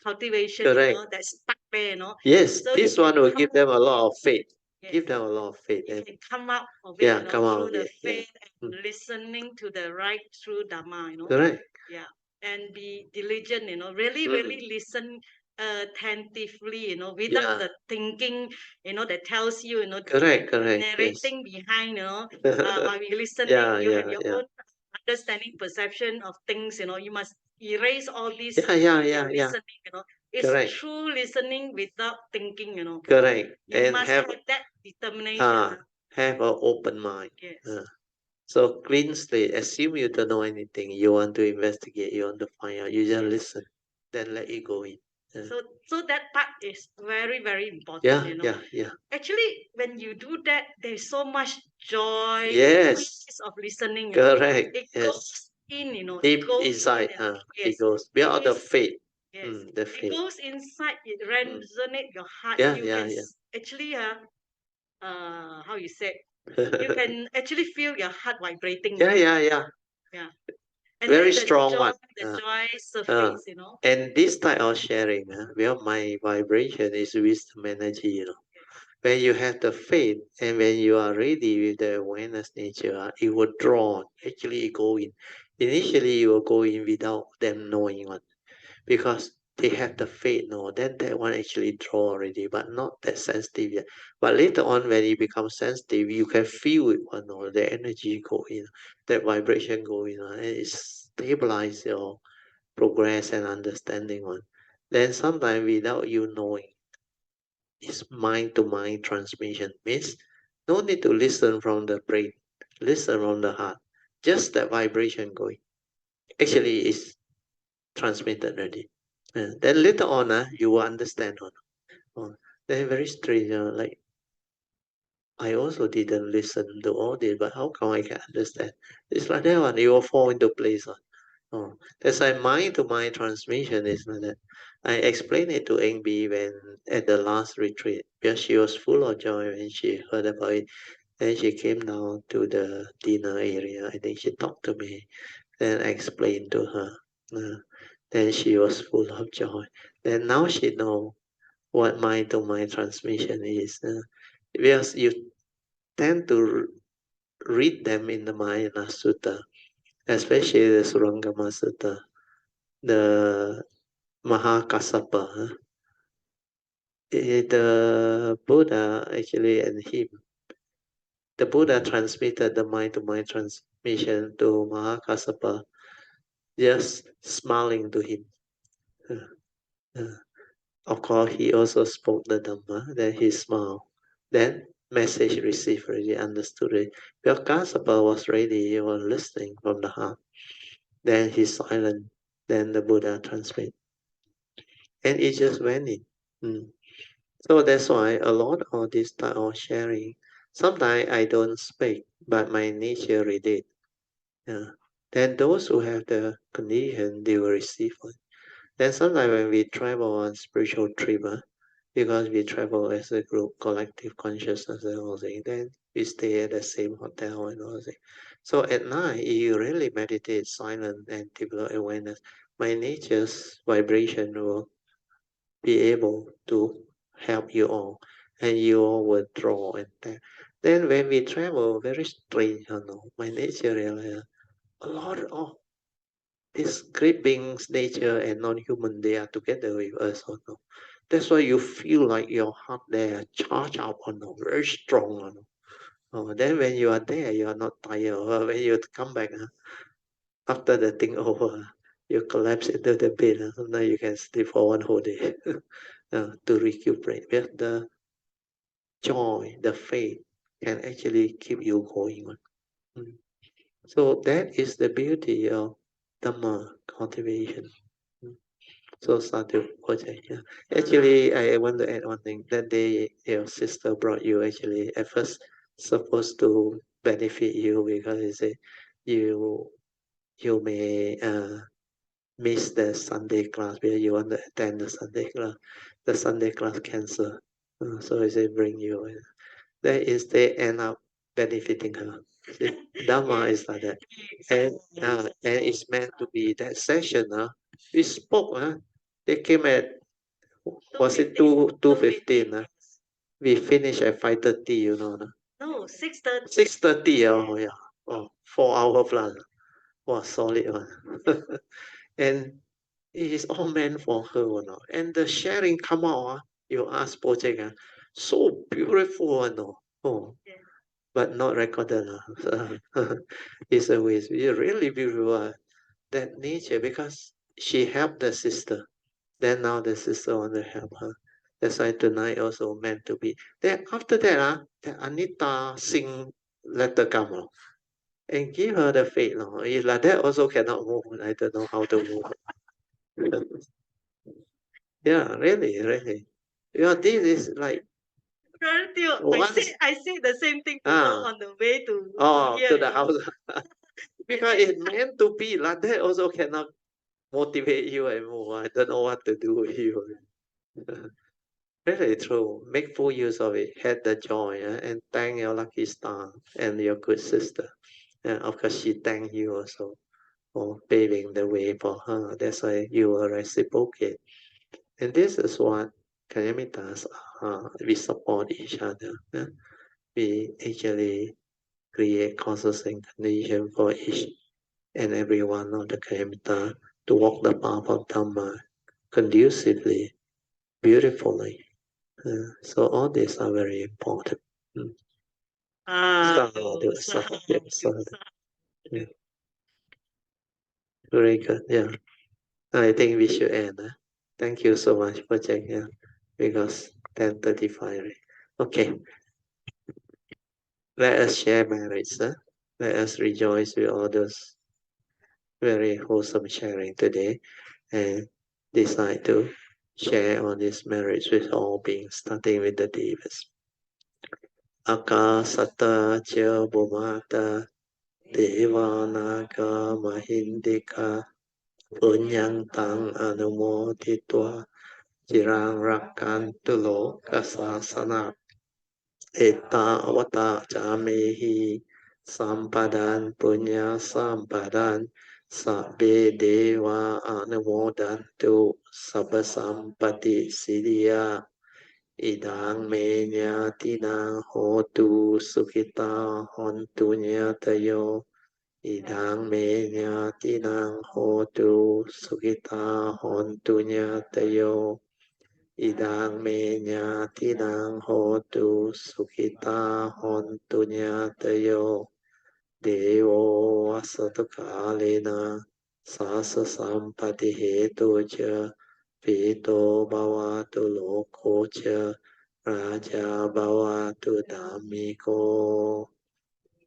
cultivation, Correct. you know, that's stuck there, you know. Yes, So this one will give them a lot of faith. Give them a lot of faith. You And can come out of it, yeah, you know, come out through of the it. faith and listening to the right true Dharma, you know. Correct. Yeah, and be diligent, you know, really listen attentively, you know, without the thinking, you know, that tells you, you know, Correct. narrating behind, you know, while you listening, you have your own understanding, perception of things, you know, you must erase all these listening, you know. It's true listening without thinking, you know. Correct. You And must have that determination. Have an open mind. Yes. So clean slate, assume you don't know anything, you want to investigate, you want to find out, you just listen, then let it go in. So that part is very, very important, you know. Yeah. Actually, when you do that, there's so much joy, Yes. of listening. Correct. It goes in, you know. Deep inside, it goes beyond the faith. The faith. It goes inside, it resonates your heart. Yeah. Actually, how you say, you can actually feel your heart vibrating. Yeah. And very the strong joy, one. The joy surface, you know. And this type of sharing, well, my vibration is wisdom energy, you know. When you have the faith and when you are ready with the awareness nature, it will draw. Actually, it go in. Initially, you will go in without them knowing one, because they have the faith, no, then that one actually draw already, but not that sensitive yet. But later on, when it becomes sensitive, you can feel it, one, or the energy go in, that vibration go in, and it stabilize your progress and understanding one. Then sometimes without you knowing, it's mind to mind transmission. Means no need to listen from the brain, listen from the heart. Just that vibration going. Actually, it's transmitted already. Then later on, you will understand. Then very strange. Like I also didn't listen to all this, but how come I can understand? It's like that one. You will fall into place. That's why mind to mind transmission is like that. I explained it to Eng when at the last retreat, because she was full of joy when she heard about it. Then she came down to the dinner area. I think she talked to me. Then I explained to her. Then she was full of joy. Then now she know what mind to mind transmission is. Because you tend to read them in the Mayana Sutta, especially the Surangama Sutta, the Mahakassapa. The Buddha actually and him, the Buddha transmitted the mind to mind transmission to Mahakassapa, just smiling to him. Of course, he also spoke the Dhamma, then he smiled. Then message received already, understood it. Because Kassapa was ready, he was listening from the heart. Then he's silent. Then the Buddha transmit. And it just went in. So that's why a lot of this type of sharing, sometimes I don't speak, but my nature read it. Then those who have the condition, they will receive it. Then sometimes when we travel on spiritual trip, because we travel as a group, collective consciousness and all that, then we stay at the same hotel and all that. So at night, you really meditate silent and develop awareness. My nature's vibration will be able to help you all, and you all will draw and that. Then when we travel, very strange, my nature really, a lot of these great beings, nature and non-human, they are together with us, That's why you feel like your heart there charge up, very strong, Then when you are there, you are not tired. When you come back, after the thing over, you collapse into the bed. Sometimes you can sleep for one whole day to recuperate. But the joy, the faith can actually keep you going on. So that is the beauty of Dhamma cultivation. So sadhu project. Yeah. Actually, I want to add one thing. That day, your sister brought you actually at first supposed to benefit you because they say you may miss the Sunday class because you want to attend the Sunday class. The Sunday class cancel. So I say bring you. That is they end up benefiting her. See, Dharma is like that. And it's meant to be that session. We spoke. They came at, was it 2:15? We finished at 5:30, No, 6:30. 6:30, oh yeah. Oh, 4 hour plus. Wow, solid one. And it is all meant for her, And the sharing come out, you ask project, so beautiful, Oh, Yeah. but not recorded. It's a waste. It's really beautiful, that nature, because she helped the sister. Then now the sister want to help her. That's why tonight also meant to be. Then after that, the Anita sing letter come and give her the faith. If like that also cannot move. I don't know how to move. Yeah, really, really. This is like I say the same thing to her on the way to here. To the house. Because it's meant to be like that also cannot motivate you anymore. I don't know what to do with you. Really true. Make full use of it. Had the joy, and thank your lucky star and your good sister. And of course, she thank you also for paving the way for her. That's why you will reciprocate. And this is what Kayamitas are. We support each other. We actually create causes and conditions for each and every one of the Kayamita to walk the path of Dhamma conducively, beautifully. So all these are very important. Sadhu. Yeah. Very good. Yeah. I think we should end. Thank you so much for checking. Because 10:35. Okay. Let us share merits. Let us rejoice with all those very wholesome sharing today and decide to share on these merits with all beings, starting with the devas. Akasata cha bhumata devanaga mahindika punyang tang anumoditwa jirang rakantu lokasasana Eta avata jamehi sampadan punya sampadan sabbe deva anumodantu sabba sampati siddhya idang me nyatinang hotu sukhita hontu nyatayo idang me nyatinang hotu sukhita hontu nyatayo Idang me nyatinang hotu sukhita hontu nyatayo devo asatukalena sasa sampati hetu cha pito bhavatu loko cha Raja Bhavatu Dhammiko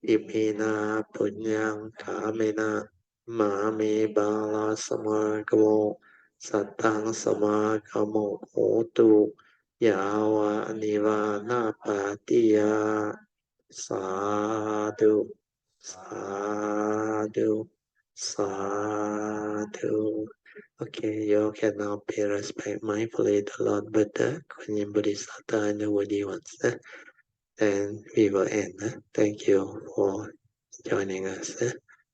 Imina Punyang Kamena Mami Bala Samargamo Satang Samargamo Hotu Yawa Nivana Patiya Sadhu Sadhu Sadhu. Okay, you can now pay respect mindfully to Lord Buddha, Kuan Yin Bodhisattva, and the worthy ones. And we will end. Thank you for joining us.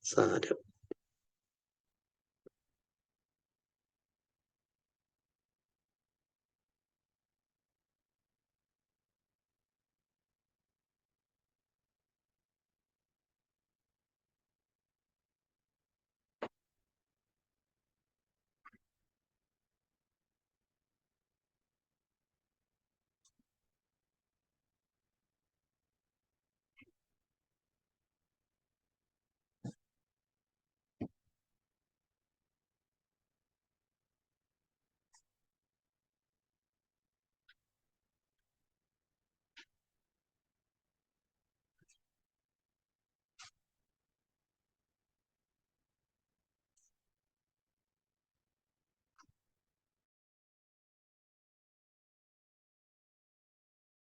Sadhu.